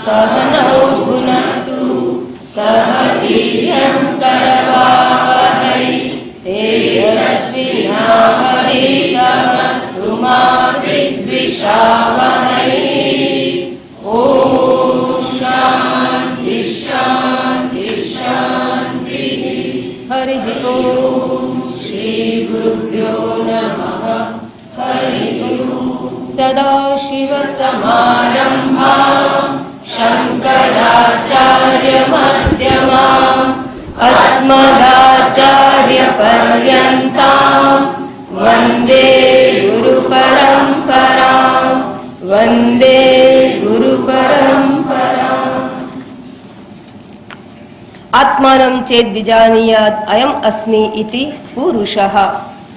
सहनौ भुनक्तु सह वीर्यं करवावहै तेजस्विनावधीतमस्तु मा विद्विषावहै। ओम शांति शांति शांति। हरि ओम। श्री गुरुभ्यो नमः। हरि ओम। सदाशिवसमारम्भाम् शङ्कराचार्यमध्यमाम् अस्मदाचार्यपर्यन्ताम् वन्दे गुरुपरम्पराम्। वन्दे गुरुपरम्पराम्। आत्मानं चेत् विजानीयात् अयम् अस्मि इति पुरुषः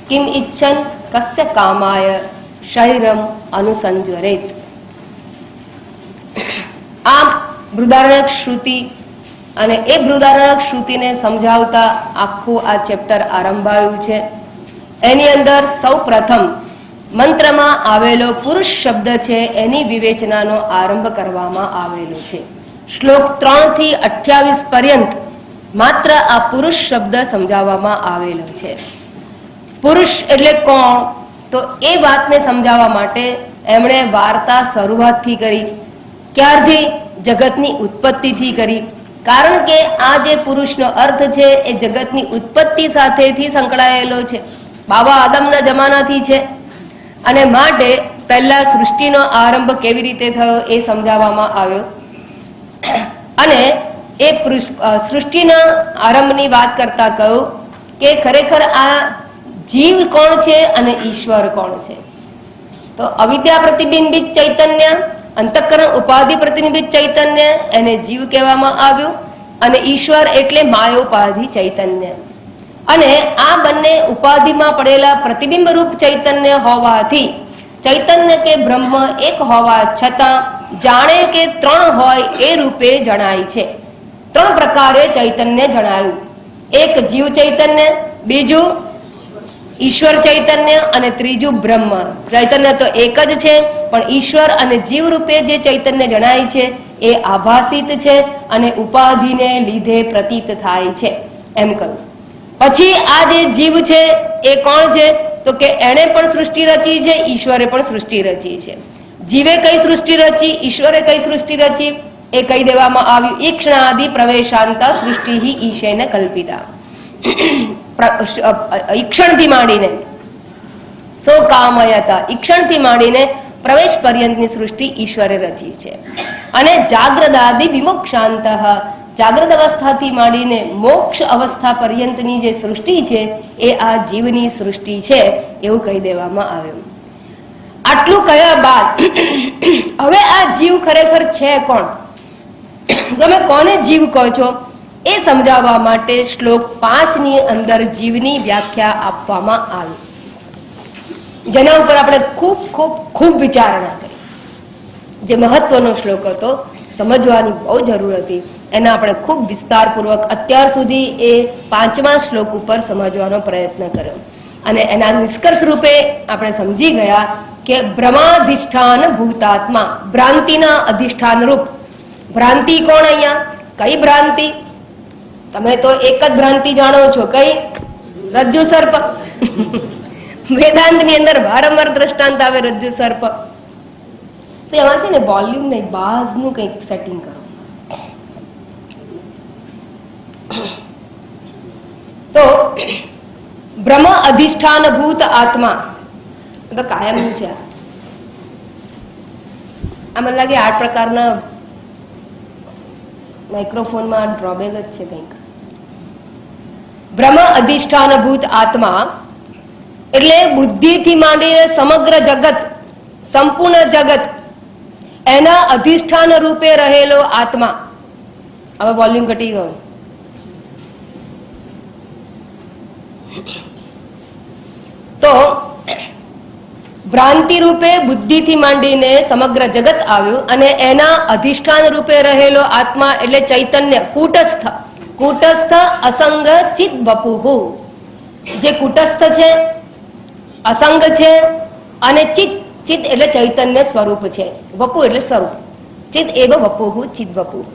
किम् इच्छन् कस्य कामाय शरीरम अनुसंजरेत। આ બૃહદારણ્યક શ્રુતિ અને એ બૃહદારણ્યક શ્રુતિને સમજાવતા આખું આ ચેપ્ટર આરંભાયું છે. એની અંદર સૌ પ્રથમ મંત્રમાં આવેલો પુરુષ શબ્દ છે એની વિવેચનાનો આરંભ કરવામાં આવેલો છે. શ્લોક 3 થી 28 પર્યંત માત્ર આ પુરુષ શબ્દ સમજાવવામાં આવેલો છે. પુરુષ એટલે કોણ, તો એ વાતને સમજાવવા માટે એમણે વાર્તા શરૂઆતથી કરી, ક્યારથી, જગતની ઉત્પત્તિથી કરી. કારણ કે આ જે પુરુષનો અર્થ છે એ જગતની ઉત્પત્તિ સાથેથી સંકળાયેલો છે, બાબા આદમના જમાનાથી છે, અને માટે પહેલા સૃષ્ટિનો આરંભ કેવી રીતે થયો એ સમજાવવામાં આવ્યો. અને એ સૃષ્ટિના આરંભની વાત કરતા કહ્યું કે ખરેખર આ જીવ કોણ છે અને ઈશ્વર કોણ છે. તો અવિદ્યા પ્રતિબિંબિત ચૈતન્ય, અંતઃકરણ ઉપાધિ પ્રતિબિંબિત ચૈતન્ય, એને જીવ કહેવામાં આવ્યું, અને ઈશ્વર એટલે માયોપાધિ ચૈતન્ય. અને આ બંને ઉપાધિમાં પડેલા પ્રતિબિંબ રૂપ ચૈતન્ય હોવાથી ચૈતન્ય કે બ્રહ્મ એક હોવા છતાં જાણે કે ત્રણ હોય એ રૂપે જણાય છે. ત્રણ પ્રકારે ચૈતન્ય જણાયું. એક જીવ ચૈતન્ય, બીજું ઈશ્વર ચૈતન્ય, અને ત્રીજું બ્રહ્મ ચૈતન્ય. તો એક જ છે, પણ ઈશ્વર અને જીવ રૂપે જે ચૈતન્ય જણાય છે એ આભાસિત છે અને ઉપાધિને લીધે પ્રતીત થાય છે એમ કહ્યું. પછી આ જે જીવ છે એ કોણ છે, તો કે એણે પણ સૃષ્ટિ રચી છે, ઈશ્વરે પણ સૃષ્ટિ રચી છે. જીવે કઈ સૃષ્ટિ રચી, ઈશ્વરે કઈ સૃષ્ટિ રચી એ કહી દેવામાં આવ્યું. ઈક્ષણાદિ પ્રવેશાંતા સૃષ્ટિ ઈશેન કલ્પિતા. ઈક્ષણથી માંડીને સો કામયતા, ઈક્ષણથી માંડીને પ્રવેશ પર્યંતની સૃષ્ટિ ઈશ્વરે રચી છે. અને જાગ્રદાદિ વિમોક્ષાંત, જાગ્રત અવસ્થાથી માંડીને મોક્ષ અવસ્થા પર્યંતની જે સૃષ્ટિ છે એ આ જીવની સૃષ્ટિ છે એવું કહી દેવામાં આવ્યું. આટલું કહ્યા બાદ હવે આ જીવ ખરેખર છે કોણ, તમે કોને જીવ કહો છો એ સમજાવવા માટે શ્લોક 5 ની અંદર જીવની વ્યાખ્યા આપવામાં આવી, જેના ઉપર આપણે ખૂબ ખૂબ ખૂબ વિચારણા કરી. જે મહત્વનો શ્લોક હતો, સમજવાની બહુ જરૂર હતી, એના આપણે ખૂબ વિસ્તારપૂર્વક અત્યાર સુધી એ 5મા શ્લોક ઉપર સમજવાનો પ્રયત્ન કર્યો. અને એના નિષ્કર્ષ રૂપે આપણે સમજી ગયા કે ભ્રમાધિષ્ઠાન ભૂતાત્મા, ભ્રાંતિના અધિષ્ઠાન રૂપ. ભ્રાંતિ કોણ અહીંયા, કઈ ભ્રાંતિ? તમે તો એક જ ભ્રાંતિ જાણો છો, કઈ? રજ્જુ સર્પ. વેદાંત ની અંદર વારંવાર દ્રષ્ટાંત આવે રજ્જુ સર્પ. તો એમાં છે ને વોલ્યુમ નહીં, બાઝ નું કંઈક સેટિંગ કરો. તો બ્રહ્મ અધિષ્ઠાન ભૂત આત્મા તો કાયમનું છે. આ મને લાગે 8 પ્રકારના માઇક્રોફોનમાં ડ્રોબેક જ છે કંઈક. બ્રહ્મ અધિષ્ઠાન ભૂત આત્મા એટલે બુદ્ધિથી માંડીને સમગ્ર જગત, સંપૂર્ણ જગત એના અધિષ્ઠાન રૂપે રહેલો આત્મા. હવે વોલ્યુમ ઘટી ગયો. તો ભ્રાંતિ રૂપે બુદ્ધિથી માંડીને સમગ્ર જગત આવ્યું, અને એના અધિષ્ઠાન રૂપે રહેલો આત્મા એટલે ચૈતન્ય કૂટસ્થ. કૂટસ્થ અસંગ ચિત વપુહુ. જે કૂટસ્થ છે, અસંગ છે, અને ચિત, ચિત એટલે ચૈતન્ય સ્વરૂપ છે, વપુ એટલે સ્વરૂપ. ચિદ એવ વપુઃ ચિદ વપુઃ.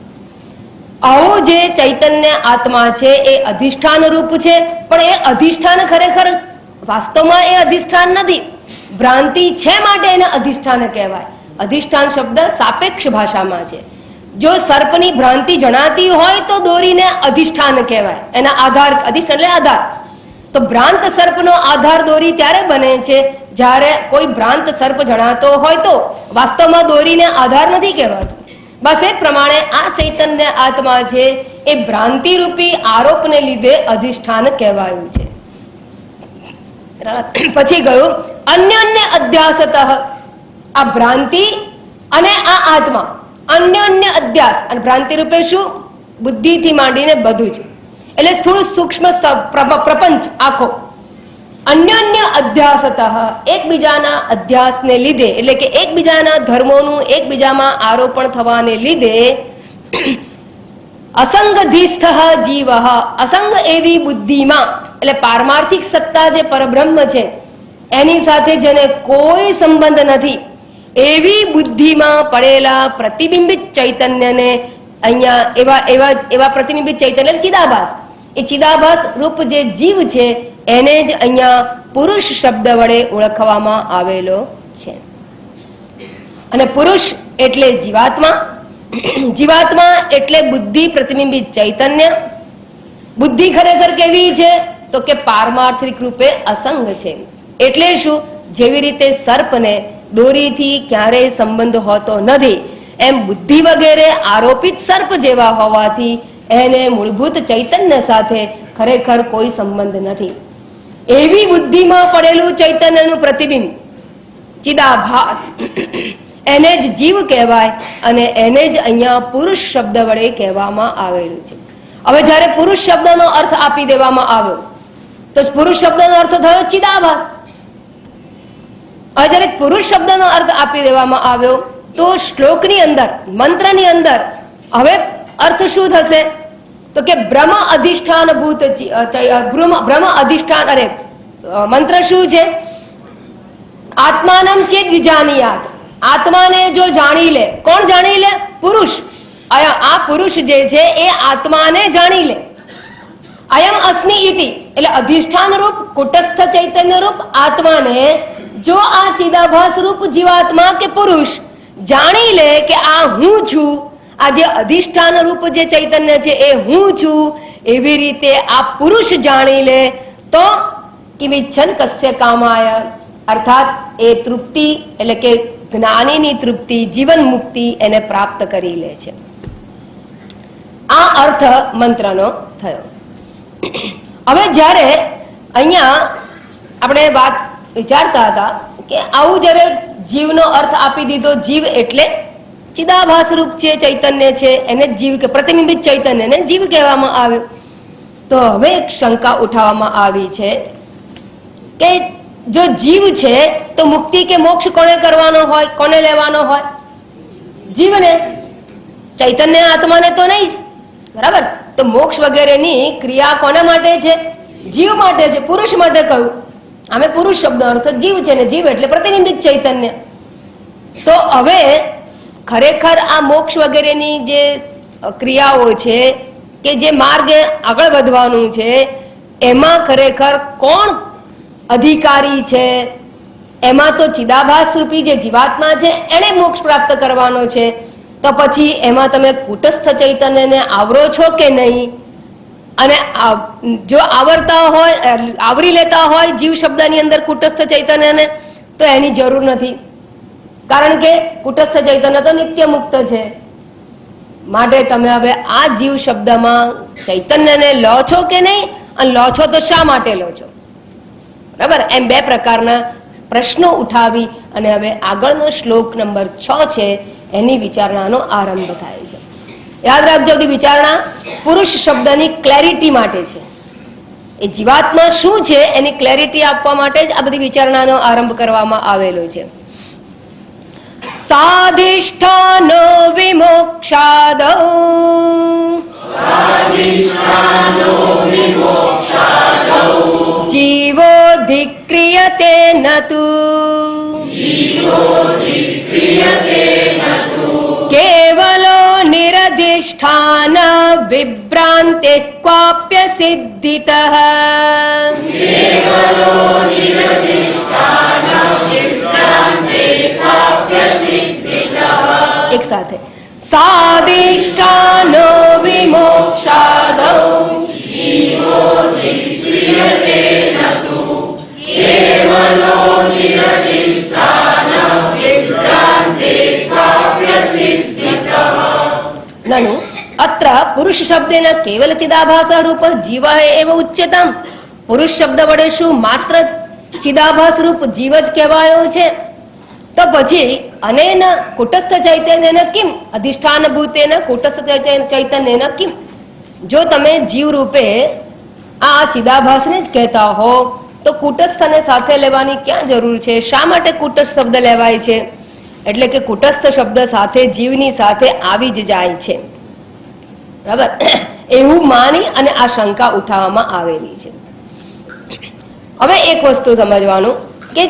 આવો જે ચૈતન્ય આત્મા છે એ અધિષ્ઠાન રૂપ છે, પણ એ અધિષ્ઠાન ખરેખર વાસ્તવમાં એ અધિષ્ઠાન નથી. ભ્રાંતિ છે માટે એને અધિષ્ઠાન કહેવાય. અધિષ્ઠાન શબ્દ સાપેક્ષ ભાષામાં છે. જો સર્પની ભ્રાંતિ જણાતી હોય તો દોરીને અધિષ્ઠાન કહેવાય. એના આધાર, અધિષ્ઠાન એટલે આધાર. તો ભ્રાંત સર્પનો આધાર દોરી ત્યારે બને છે જ્યારે કોઈ ભ્રાંત સર્પ જણાતો હોય, તો વાસ્તવમાં દોરીને આધાર નથી કહેવાતું. બસ એ પ્રમાણે આ ચૈતન્ય આત્મા છે એ ભ્રાંતિ રૂપી આરોપને લીધે અધિષ્ઠાન કહેવાયું છે. પછી ગયું અન્ય અન્ય અધ્યાસતઃ. આ ભ્રાંતિ અને આ આત્મા અન્ય અન્ય અધ્યાસ, અને ભ્રાંતિ રૂપે શું? બુદ્ધિથી માંડીને બધું જ, એટલે થોડું સૂક્ષ્મ પ્રપંચ આખો. અન્ય અન્ય અધ્યાસતઃ, એકબીજાના અધ્યાસને લીધે, એટલે કે એકબીજાના ધર્મોનું એકબીજામાં આરોપણ થવાને લીધે અસંગધિસ્થ જીવ, અસંગ એવી બુદ્ધિમાં, એટલે પારમાર્થિક સત્તા જે પરબ્રહ્મ છે એની સાથે જેને કોઈ સંબંધ નથી એવી બુદ્ધિમાં પડેલા પ્રતિબિંબિત ચૈતન્યને અહીંયા એવા એવા એવા પ્રતિબિંબિત ચૈતન્ય ચિદાભાસ, એ ચિદાભાસ રૂપ જે જીવ છે એને જ અહીંયા પુરુષ શબ્દ વડે ઓળખવામાં આવેલો છે. અને પુરુષ એટલે જીવાત્મા, જીવાત્મા એટલે બુદ્ધિ પ્રતિબિંબિત ચૈતન્ય. બુદ્ધિ ખરેખર કેવી છે? તો કે પારમાર્થિક રૂપે અસંગ છે. એટલે શું? જેવી રીતે સર્પને દોરીથી ક્યારેય સંબંધ હોતો નથી, એમ બુદ્ધિ વગેરે આરોપિત સર્પ જેવા હોવાથી એને મૂળભૂત ચૈતન્ય સાથે ખરેખર કોઈ સંબંધ નથી. એવી બુદ્ધિમાં પડેલું ચૈતન્યનું પ્રતિબિંબ ચિદાભાસ, એને જ જીવ કહેવાય, અને એને જ અહીંયા પુરુષ શબ્દ વડે કહેવામાં આવેલું છે. હવે જ્યારે પુરુષ શબ્દનો અર્થ આપી દેવામાં આવ્યો તો પુરુષ શબ્દનો અર્થ થયો ચિદાભાસ. હવે જ્યારે પુરુષ શબ્દનો અર્થ આપી દેવામાં આવ્યો તો શ્લોકની અંદર, મંત્રની અંદર હવે અર્થ શું થશે? તો કે બ્રહ્મ અધિષ્ઠાન ભૂત, બ્રહ્મ અધિષ્ઠાન, અરે મંત્ર શું છે? આત્માનમ ચેદ વિજાનીયાત. આત્માને જો જાણી લે, કોણ જાણી લે? પુરુષ. આ પુરુષ જે છે એ આત્માને જાણી લે. અયમ અસ્મિ ઇતિ, એટલે અધિષ્ઠાન રૂપ કુટસ્થ ચૈતન્ય રૂપ આત્માને જો આ ચિદાભાસ રૂપ જીવાત્મા કે પુરુષ જાણી લે કે આ હું છું, આ જે અધિષ્ઠાન રૂપ જે ચૈતન્ય છે એ હું છું, એવી રીતે આ પુરુષ જાણી લે તો કિમિચ્છન કસ્ય કામાય, અર્થાત એ તૃપ્તિ એટલે કે જ્ઞાનીની તૃપ્તિ, જીવન મુક્તિ એને પ્રાપ્ત કરી લે છે. આ અર્થ મંત્રનો થયો. હવે જ્યારે અહીંયા આપણે વાત વિચારતા હતા કે આવું જ્યારે જીવનો અર્થ આપી દીધો, જીવ એટલે ચિદાભાસ રૂપ છે, ચૈતન્ય છે, એને જીવ કે પ્રતિબિંબિત ચૈતન્યને જીવ કહેવામાં આવ્યો. તો હવે એક શંકા ઉઠાવવામાં આવી છે કે જો જીવ છે તો મુક્તિ કે મોક્ષ કોને કરવાનો હોય, કોને લેવાનો હોય? જીવને. ચૈતન્ય આત્માને તો નહીં જ, બરાબર? તો મોક્ષ વગેરેની ક્રિયા કોના માટે છે? જીવ માટે છે, પુરુષ માટે કહ્યું. અમે પુરુષ શબ્દનો અર્થ જીવ છે ને જીવ એટલે પ્રતિબિંબિત ચૈતન્ય. તો હવે ખરેખર આ મોક્ષ વગેરેની જે ક્રિયાઓ છે કે જે માર્ગે આગળ વધવાનું છે એમાં ખરેખર કોણ અધિકારી છે? એમાં તો ચિદાભાસ રૂપી જે જીવાત્મા છે એને મોક્ષ પ્રાપ્ત કરવાનો છે. તો પછી એમાં તમે કુટસ્થ ચૈતન્યને આવરો છો કે નહીં? અને જો આવરતા હોય, આવરી લેતા હોય જીવ શબ્દની અંદર કુટસ્થ ચૈતન્યને, તો એની જરૂર નથી, કારણ કે કુટસ્થ ચૈતન્ય તો નિત્ય મુક્ત છે. માટે તમે હવે આ જીવ શબ્દમાં ચૈતન્યને લો છો કે નહીં, અને લો છો તો શા માટે લો છો? બરાબર? એમ બે પ્રકારના પ્રશ્નો ઉઠાવી અને હવે આગળનો શ્લોક નંબર 6 છે એની વિચારણાનો આરંભ થાય છે. યાદ રાખજો, વિચારણા પુરુષ શબ્દની ક્લેરિટી માટે છે. એ જીવાત્મા શું છે એની ક્લેરિટી આપવા માટે જ આ બધી વિચારણાનો આરંભ કરવામાં આવેલો છે. સાધિષ્ઠાનો વિમોક્ષાદો જીવોધિક્રિયતે નતુ કેવલમ નિરધિષ્ઠાન વિભ્રાંતે ક્વાપ્ય સિદ્ધિતઃ. એક સાથે. સાધિષ્ઠાનો વિમોક્ષાદૌ નनु અત્ર પુરુષ શબ્દેન કેવલ ચિદાભાસ રૂપ જીવ એવ ઉચ્યતમ. પુરુષ શબ્દ વડે શું માત્ર ચિદાભાસ રૂપ જીવ જ કહેવાયો છે? તો પછી અનેન કુટસ્થ ચૈતન્યન કિમ અધિષ્ઠાન ભૂતેન કુટસ્થ ચૈતન્યન કિમ. જો તમે જીવ રૂપે આ ચિદાભાસને જ કહેતા હો તો કુટસ્થને સાથે લેવાની ક્યાં જરૂર છે? શા માટે કુટસ્થ શબ્દ લેવાય છે? એટલે કે કુટસ્થ શબ્દ સાથે જીવની સાથે આવી જ જાય છે, બરાબર? એવું માની અને આ શંકા ઉઠાવવામાં આવેલી છે. હવે એક વસ્તુ સમજવાનું કે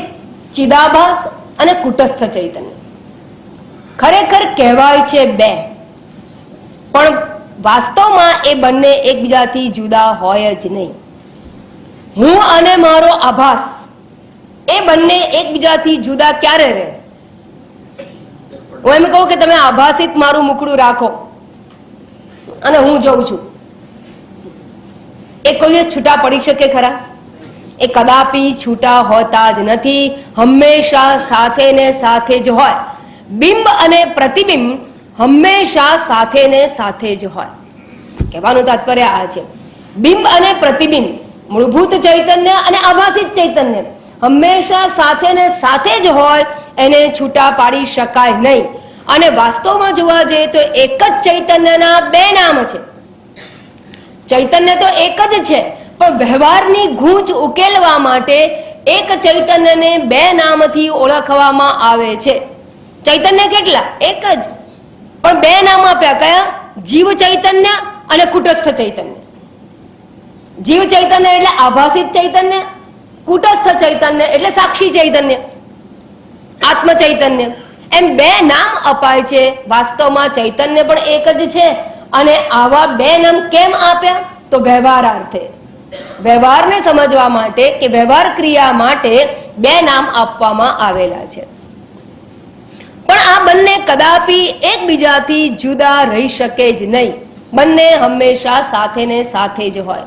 ચિદાભાસ અને કુટસ્થ ચૈતન્ય ખરેખર કહેવાય છે બે, પણ વાસ્તવમાં એ બંને એકબીજાથી જુદા હોય જ નહીં. હું અને મારો આભાસ એ બંને એકબીજાથી જુદા ક્યારે રહે? હું એમ કહું કે તમે આભાસિત મારું મુખડું રાખો અને હું જોઉં છું, એ કોઈ દિવસ છૂટા પડી શકે ખરા? એ કદાપી છૂટા હોતા જ નથી, હંમેશા સાથે ને સાથે જ હોય. બિંબ અને પ્રતિબિંબ હંમેશા સાથે ને સાથે જ હોય. કહેવાનું તાત્પર્ય આ છે, બિંબ અને પ્રતિબિંબ, મૂળભૂત ચૈતન્ય અને આભાસિત ચૈતન્ય હંમેશા સાથે ને સાથે જ હોય, એને છૂટા પાડી શકાય નહીં. અને વાસ્તવમાં જોવા જઈએ તો એક જ ચૈતન્યના બે નામ છે. ચૈતન્ય તો એક જ છે, પણ વ્યવહારની ગૂંચ ઉકેલવા માટે એક ચૈતન્યને બે નામથી ઓળખવામાં આવે છે. ચૈતન્ય કેટલા? એક જ, પણ બે નામ આપ્યા. કયા? જીવ ચૈતન્ય અને કુટસ્થ ચૈતન્ય. જીવ ચૈતન્ય એટલે આભાસિત ચૈતન્ય, કુટસ્થ ચૈતન્ય એટલે સાક્ષી ચૈતન્ય, આત્મ ચૈતન્ય. એમ બે નામ અપાય છે. વાસ્તવમાં ચૈતન્ય પણ એક જ છે. અને આવા બે નામ કેમ આપ્યા? તો વ્યવહારાર્થે, વ્યવહારને સમજવા માટે કે વ્યવહાર ક્રિયા માટે બે નામ આપવામાં આવેલા છે. પણ આ બંને કદાપી એકબીજાથી જુદા રહી શકે જ નહીં. બંને હંમેશા સાથે ને સાથે જ હોય.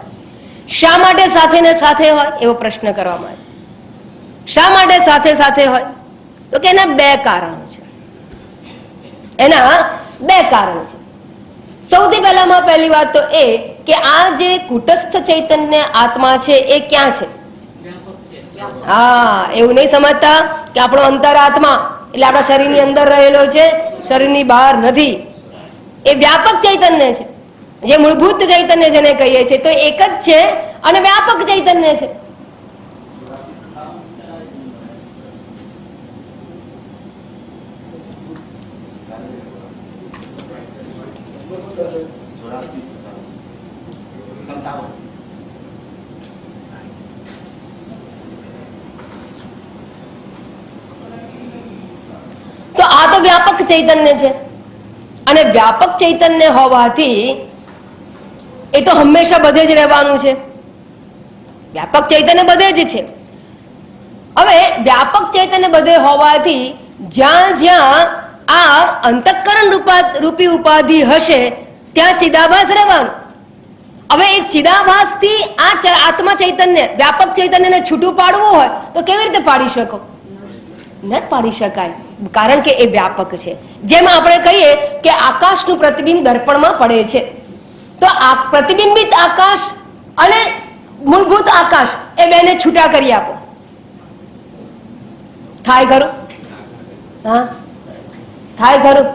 શા માટે સાથે ને સાથે હોય એવો પ્રશ્ન કરવામાં આવે. શા માટે સાથે સાથે હોય? તો કે એના બે કારણો છે. એના બે કારણો છે. સૌથી પહેલામાં પહેલી વાત તો એ કે આ જે કુટસ્થ ચૈતન્ય આત્મા છે એ ક્યાં છે? હા, એવું નહીં સમજતા કે આપણો અંતરાત્મા એટલે આપણા શરીરની અંદર રહેલો છે, શરીરની બહાર નથી. એ વ્યાપક ચૈતન્ય છે, જે મૂળભૂત ચૈતન્ય જેને કહીએ છીએ તો એક જ છે અને વ્યાપક ચૈતન્ય છે. તો આ તો વ્યાપક ચૈતન્ય છે, અને વ્યાપક ચૈતન્ય હોવાથી એ તો હંમેશા બધે જ રહેવાનું છે. વ્યાપક ચૈતન્ય બધે જ છે. હવે વ્યાપક ચૈતન્ય બધે હોવાથી જ્યાં જ્યાં આ અંતઃકરણ રૂપી ઉપાધિ હશે ત્યાં ચિદાભાસ રહેવાનું. હવે એ ચિદાભાસ થી આ આત્મા ચૈતન્ય વ્યાપક ચૈતન્યને છૂટું પાડવું હોય તો કેવી રીતે પાડી શકો? ન પાડી શકાય, કારણ કે એ વ્યાપક છે. જેમ આપણે કહીએ કે આકાશનું પ્રતિબિંબ દર્પણમાં પડે છે, તો આ પ્રતિબિંબિત આકાશ અને મૂળભૂત આકાશ એ બેને છૂટા કરી આપો, થાય ખરું? હા, થાય ખરું?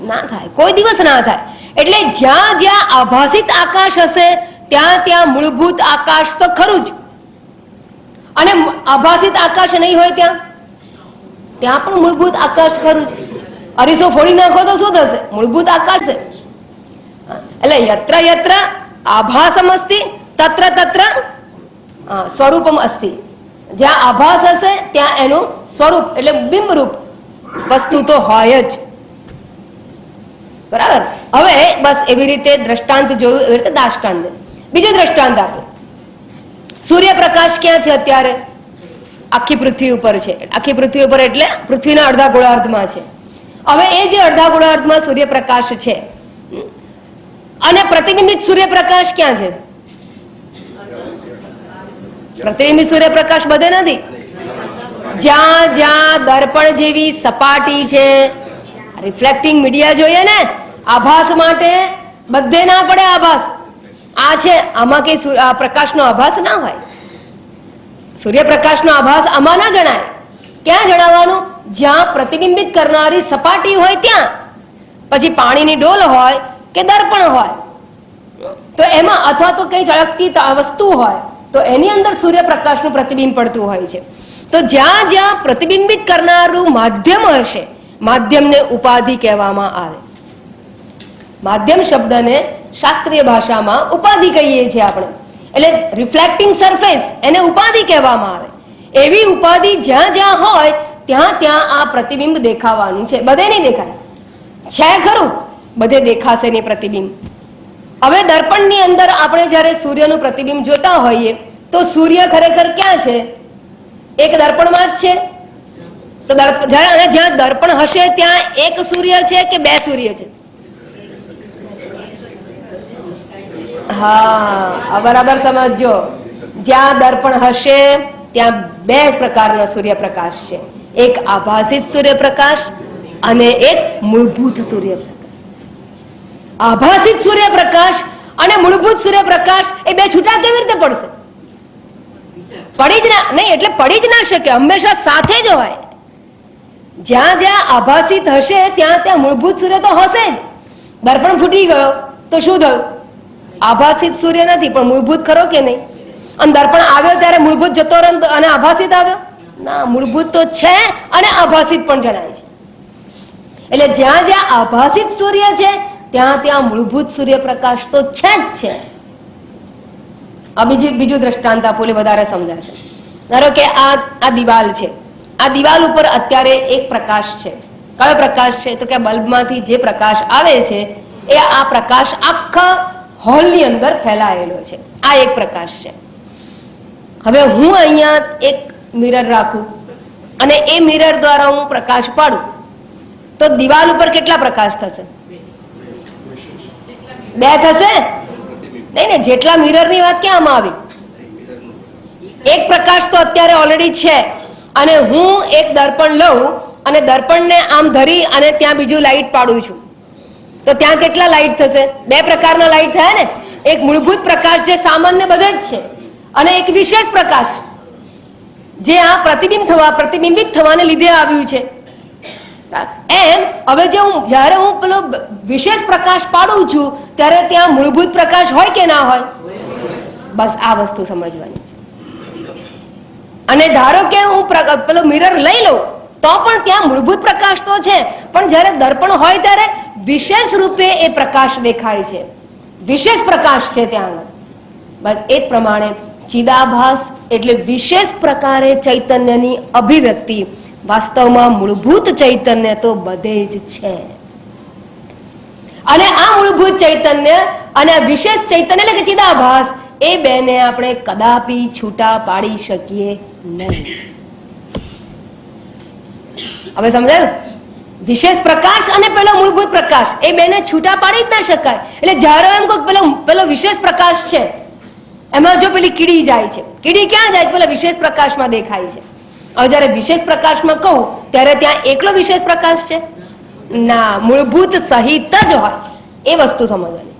ના થાય, કોઈ દિવસ ના થાય. એટલે જ્યાં જ્યાં આભાસિત આકાશ હશે ત્યાં ત્યાં મૂળભૂત આકાશ તો ખરું જ, અને આભાસિત આકાશ નહીં હોય ત્યાં ત્યાં પણ મૂળભૂત આકાશ ખરું જ. અરીસો ફોડી નાખો તો શું થશે? મૂળભૂત આકાશ છે. એટલે યત્ર યત્ર આભાસમ અસ્તિ તત્ર તત્ર સ્વરૂપમ અસ્તિ. જ્યાં આભાસ હશે ત્યાં એનું સ્વરૂપ એટલે બિંબરૂપ વસ્તુ તો હોય જ, બરાબર. હવે બસ એવી રીતે દ્રષ્ટાંત જોયું, એવી રીતે દાષ્ટાંત. બીજું દ્રષ્ટાંત આપે, સૂર્યપ્રકાશ ક્યાં છે અત્યારે? આખી પૃથ્વી ઉપર છે. આખી પૃથ્વી ઉપર એટલે પૃથ્વીના અડધા ગોળાર્ધમાં છે. હવે એ જે અડધા ગોળાર્ધમાં સૂર્યપ્રકાશ છે અને પ્રતિબિંબિત સૂર્યપ્રકાશ ક્યાં છે? પ્રતિબિંબિત સૂર્યપ્રકાશ બધે નથી. જ્યાં જ્યાં દર્પણ જેવી સપાટી છે, રિફ્લેક્ટિંગ મીડિયા જોઈએ ને આભાસ માટે, બધે ના પડે આભાસ. આ છે, આમાં કઈ પ્રકાશનો આભાસ ના હોય. સૂર્યપ્રકાશનો આભાસ આમાં ના જણાય. ક્યાં જણાવવાનું? જ્યાં પ્રતિબિંબિત કરનારી સપાટી હોય ત્યાં. પછી પાણીની ડોલ હોય કે દર્પણ હોય તો એમાં, અથવા તો કઈ ઝળકતી વસ્તુ હોય તો એની અંદર સૂર્યપ્રકાશનું પ્રતિબિંબ પડતું હોય છે. તો જ્યાં જ્યાં પ્રતિબિંબિત કરનારું માધ્યમ હશે, માધ્યમને ઉપાધિ કહેવામાં આવે. માધ્યમ શબ્દને શાસ્ત્રીય ભાષામાં ઉપાધિ કહીએ છીએ આપણે. એટલે રિફ્લેક્ટિંગ સરફેસ એને ઉપાધિ કહેવામાં આવે. એવી ઉપાધિ જ્યાં જ્યાં હોય ત્યાં ત્યાં આ પ્રતિબિંબ દેખાવાનું છે. બધે નહીં દેખાય છે, ખરું, બધે દેખાશે નહીં પ્રતિબિંબ. હવે દર્પણની અંદર આપણે જ્યારે સૂર્યનું પ્રતિબિંબ જોતા હોઈએ તો સૂર્ય ખરેખર ક્યાં છે? એક દર્પણમાં જ છે. તો જ્યાં દર્પણ હશે ત્યાં એક સૂર્ય છે કે બે સૂર્ય છે? હા, બરાબર સમજો. જ્યાં દર્પણ હશે ત્યાં બે પ્રકારના સૂર્યપ્રકાશ છે. એક આભાસિત સૂર્યપ્રકાશ અને એક મૂળભૂત સૂર્યપ્રકાશ. આભાસિત સૂર્યપ્રકાશ અને મૂળભૂત સૂર્યપ્રકાશ એ બે છૂટા કેવી રીતે પડશે? પડી જ ના નહીં, એટલે પડી જ ના શકે, હંમેશા સાથે જ હોય. જ્યાં જ્યાં આભાસિત હશે ત્યાં ત્યાં મૂળભૂત સૂર્ય તો હશે જ. દર્પણ ફૂટી ગયો તો શું થયું? આભાસિત સૂર્ય નથી પણ મૂળભૂત ખરો કે નહીં? અને દર્પણ આવ્યો ત્યારે મૂળભૂત જતો રહ્યો અને આભાસિત આવ્યો? ના, મૂળભૂત તો છે અને આભાસિત પણ જણાય છે. એટલે જ્યાં જ્યાં આભાસિત સૂર્ય છે ત્યાં ત્યાં મૂળભૂત સૂર્યપ્રકાશ તો છે જ છે. આ બીજું દ્રષ્ટાંત આપો એટલે વધારે સમજાશે. ધારો કે આ દિવાલ છે. આ દિવાલ ઉપર અત્યારે એક પ્રકાશ છે. કયો પ્રકાશ છે? તો કે બલ્બમાંથી જે પ્રકાશ આવે છે એ આ પ્રકાશ આખા હોલની અંદર ફેલાયેલો છે. આ એક પ્રકાશ છે. હવે હું અહીંયા એક મિરર રાખું અને એ મિરર દ્વારા હું પ્રકાશ પાડું તો દિવાલ ઉપર કેટલા પ્રકાશ થશે? બે થશે નહીં ને? જેટલા મિરરની વાત ક્યાં આવી? એક પ્રકાશ તો અત્યારે ઓલરેડી છે અને હું એક દર્પણ લઉં અને દર્પણને આમ ધરી અને ત્યાં બીજું લાઈટ પાડું છું તો ત્યાં કેટલા લાઈટ થશે? બે પ્રકારના લાઈટ થયા ને. એક મૂળભૂત પ્રકાશ જે સામાન્ય બધે જ છે અને એક વિશેષ પ્રકાશ જે આ પ્રતિબિંબિત થવાને લીધે આવ્યું છે. એમ હવે જ્યારે હું પેલો વિશેષ પ્રકાશ પાડું છું ત્યારે ત્યાં મૂળભૂત પ્રકાશ હોય કે ના હોય? બસ આ વસ્તુ સમજવાની છે. અને ધારો કે હું પેલો મિરર લઈ લઉં તો પણ ત્યાં મૂળભૂત પ્રકાશ તો છે પણ જ્યારે દર્પણ હોય ત્યારે વિશેષ રૂપે એ પ્રકાશ દેખાય છે. વિશેષ પ્રકાશ છે ત્યાં. બસ એ જ પ્રમાણે ચિદાભાસ એટલે વિશેષ પ્રકારે ચૈતન્યની અભિવ્યક્તિ. વાસ્તવમાં મૂળભૂત ચૈતન્ય તો બધે જ છે. અને આ મૂળભૂત ચૈતન્ય અને વિશેષ ચૈતન્ય એટલે કે ચિદાભાસ એ બેને આપણે કદાપી છૂટા પાડી શકીએ નહીં. હવે સમજાયું? વિશેષ પ્રકાશ અને પેલો મૂળભૂત પ્રકાશ એ બેને છૂટા પાડી જ ના શકાય. એટલે જ્યારે એમ કહું પેલો વિશેષ પ્રકાશ છે એમાં જો પેલી કીડી જાય છે, કીડી ક્યાં જાય? પેલા વિશેષ પ્રકાશમાં દેખાય છે. હવે જયારે વિશેષ પ્રકાશમાં કહું ત્યારે ત્યાં એકલો વિશેષ પ્રકાશ છે? ના, મૂળભૂત સહિત જ હોય. એ વસ્તુ સમજવાની.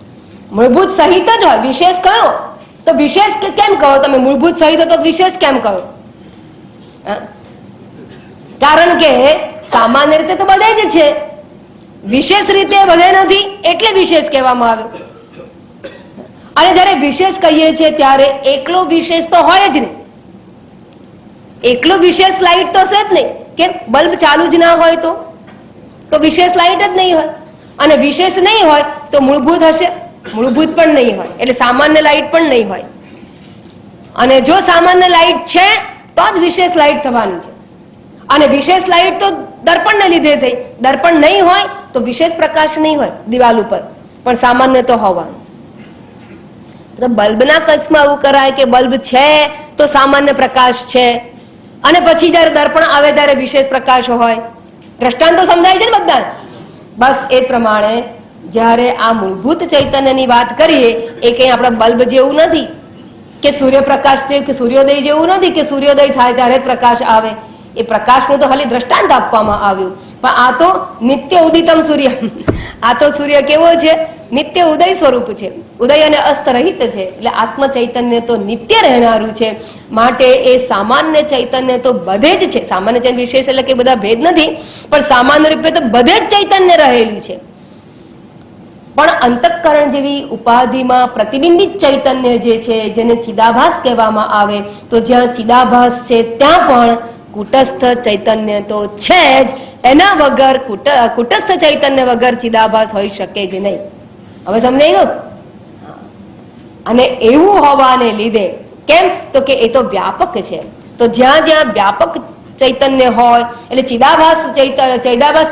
મૂળભૂત સહિત જ હોય. વિશેષ કયો? તો વિશેષ કેમ કહો તમે? મૂળભૂત સહિત તો વિશેષ કેમ કહો? કારણ કે સામાન્ય રીતે તો બધે જ છે, વિશેષ રીતે બધે નથી એટલે વિશેષ કહેવામાં આવે. અને જયારે વિશેષ કહીએ છીએ ત્યારે એકલો વિશેષ તો હોય જ નહીં. એકલો વિશેષ લાઈટ તો છે જ નહીં. કેમ? બલ્બ ચાલુ જ ના હોય તો વિશેષ લાઈટ જ નહીં હોય. અને વિશેષ નહીં હોય તો મૂળભૂત હશે? મૂળભૂત પણ નહીં હોય. એટલે સામાન્ય લાઈટ પણ નહીં હોય. અને જો સામાન્ય લાઈટ છે તો જ વિશેષ લાઈટ થવાની છે. અને વિશેષ લાઈટ તો દર્પણને લીધે થઈ. દર્પણ નહીં હોય તો વિશેષ પ્રકાશ નહીં હોય દિવાલ ઉપર, પણ સામાન્ય તો હોવાનું. તો બલ્બના કેસમાં એવું કરાય કે બલ્બ છે તો સામાન્ય પ્રકાશ છે, અને પછી જયારે દર્પણ આવે ત્યારે વિશેષ પ્રકાશ હોય. દ્રષ્ટાંતો સમજાય છે ને બધા? બસ એ પ્રમાણે જ્યારે આ મૂળભૂત ચૈતન્યની વાત કરીએ એ કઈ આપણા બલ્બ જેવું નથી કે સૂર્યપ્રકાશ છે કે સૂર્યોદય જેવું નથી કે સૂર્યોદય થાય ત્યારે પ્રકાશ આવે. એ પ્રકાશનું તો ખાલી દ્રષ્ટાંત આપવામાં આવ્યું, પણ આ તો નિત્ય ઉદિતમ સૂર્ય. આ તો સૂર્ય કેવો છે? નિત્ય ઉદય સ્વરૂપ છે, ઉદય અને અસ્ત રહિત છે. એટલે આત્મ ચૈતન્ય તો નિત્ય રહેનારું છે. માટે એ સામાન્ય ચૈતન્ય તો બધે જ છે. સામાન્ય ચૈતન્ય વિશેષ એટલે કે બધા ભેદ નથી, પણ સામાન્ય રૂપે તો બધે જ ચૈતન્ય રહેલું છે. પણ અંતઃકરણ જેવી ઉપાધિમાં પ્રતિબિંબિત ચૈતન્ય જે છે, જેને ચિદાભાસ કહેવામાં આવે, તો જ્યાં ચિદાભાસ છે ત્યાં પણ કુટસ્થ ચૈતન્ય તો છે જ. એના વગર કુટસ્થ ચૈતન્ય વગર ચિદાભાસ હોઈ શકે જ નહીં. હવે સમજાઈ ગયું? અને એવું હોવાને લીધે કેમ તો કે એ તો વ્યાપક છે. તો જ્યાં જ્યાં વ્યાપક ચૈતન્ય હોય એટલે ચિદાભાસ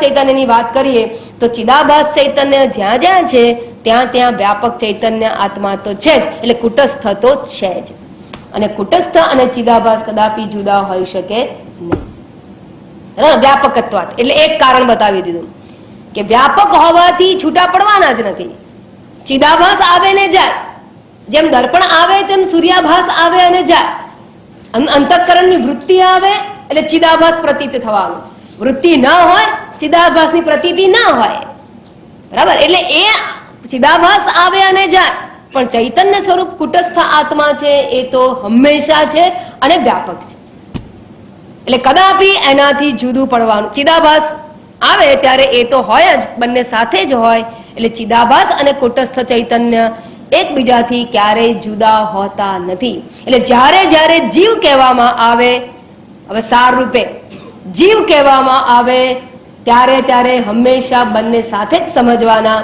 ચૈતન્યની વાત કરીએ તો ચિદાભાસ ચૈતન્ય જ્યાં જ્યાં છે ત્યાં ત્યાં વ્યાપક ચૈતન્ય આત્મા તો છે જ. એટલે કુટસ્થ તો છે જ. અને કુટસ્થ અને ચિદાભાસ કદાપી જુદા હોઈ શકે નહીં. વ્યાપકત્વાત એટલે એક કારણ બતાવી દીધું કે વ્યાપક હોવાથી છૂટા પડવાના જ નથી. ચિદાભાસ આવે ને જાય, જેમ દર્પણ આવે તેમ સૂર્યાભાસ આવે અને જાય. અંતઃકરણની વૃત્તિ આવે એટલે ચિદાભાસ પ્રતીત થવાનું. વૃત્તિ ન હોય ચિદાભાસની પ્રતીતિ ન હોય. બરાબર? એટલે એ ચિદાભાસ આવે અને જાય, પણ ચૈતન્ય સ્વરૂપ કુટસ્થ આત્મા છે એ તો હંમેશા છે અને વ્યાપક છે. એટલે કદાપી એનાથી જુદું પડવાનું. ચિદાભાસ આવે ત્યારે એ તો હોય જ, બંને સાથે જ હોય. એટલે ચિદાભાસ અને કુટસ્થ ચૈતન્ય એકબીજાથી ક્યારેય જુદા હોતા નથી. એટલે જ્યારે જ્યારે જીવ કહેવામાં આવે, હવે સાર રૂપે જીવ કહેવામાં આવે ત્યારે ત્યારે હંમેશા બંને સાથે જ સમજવાના.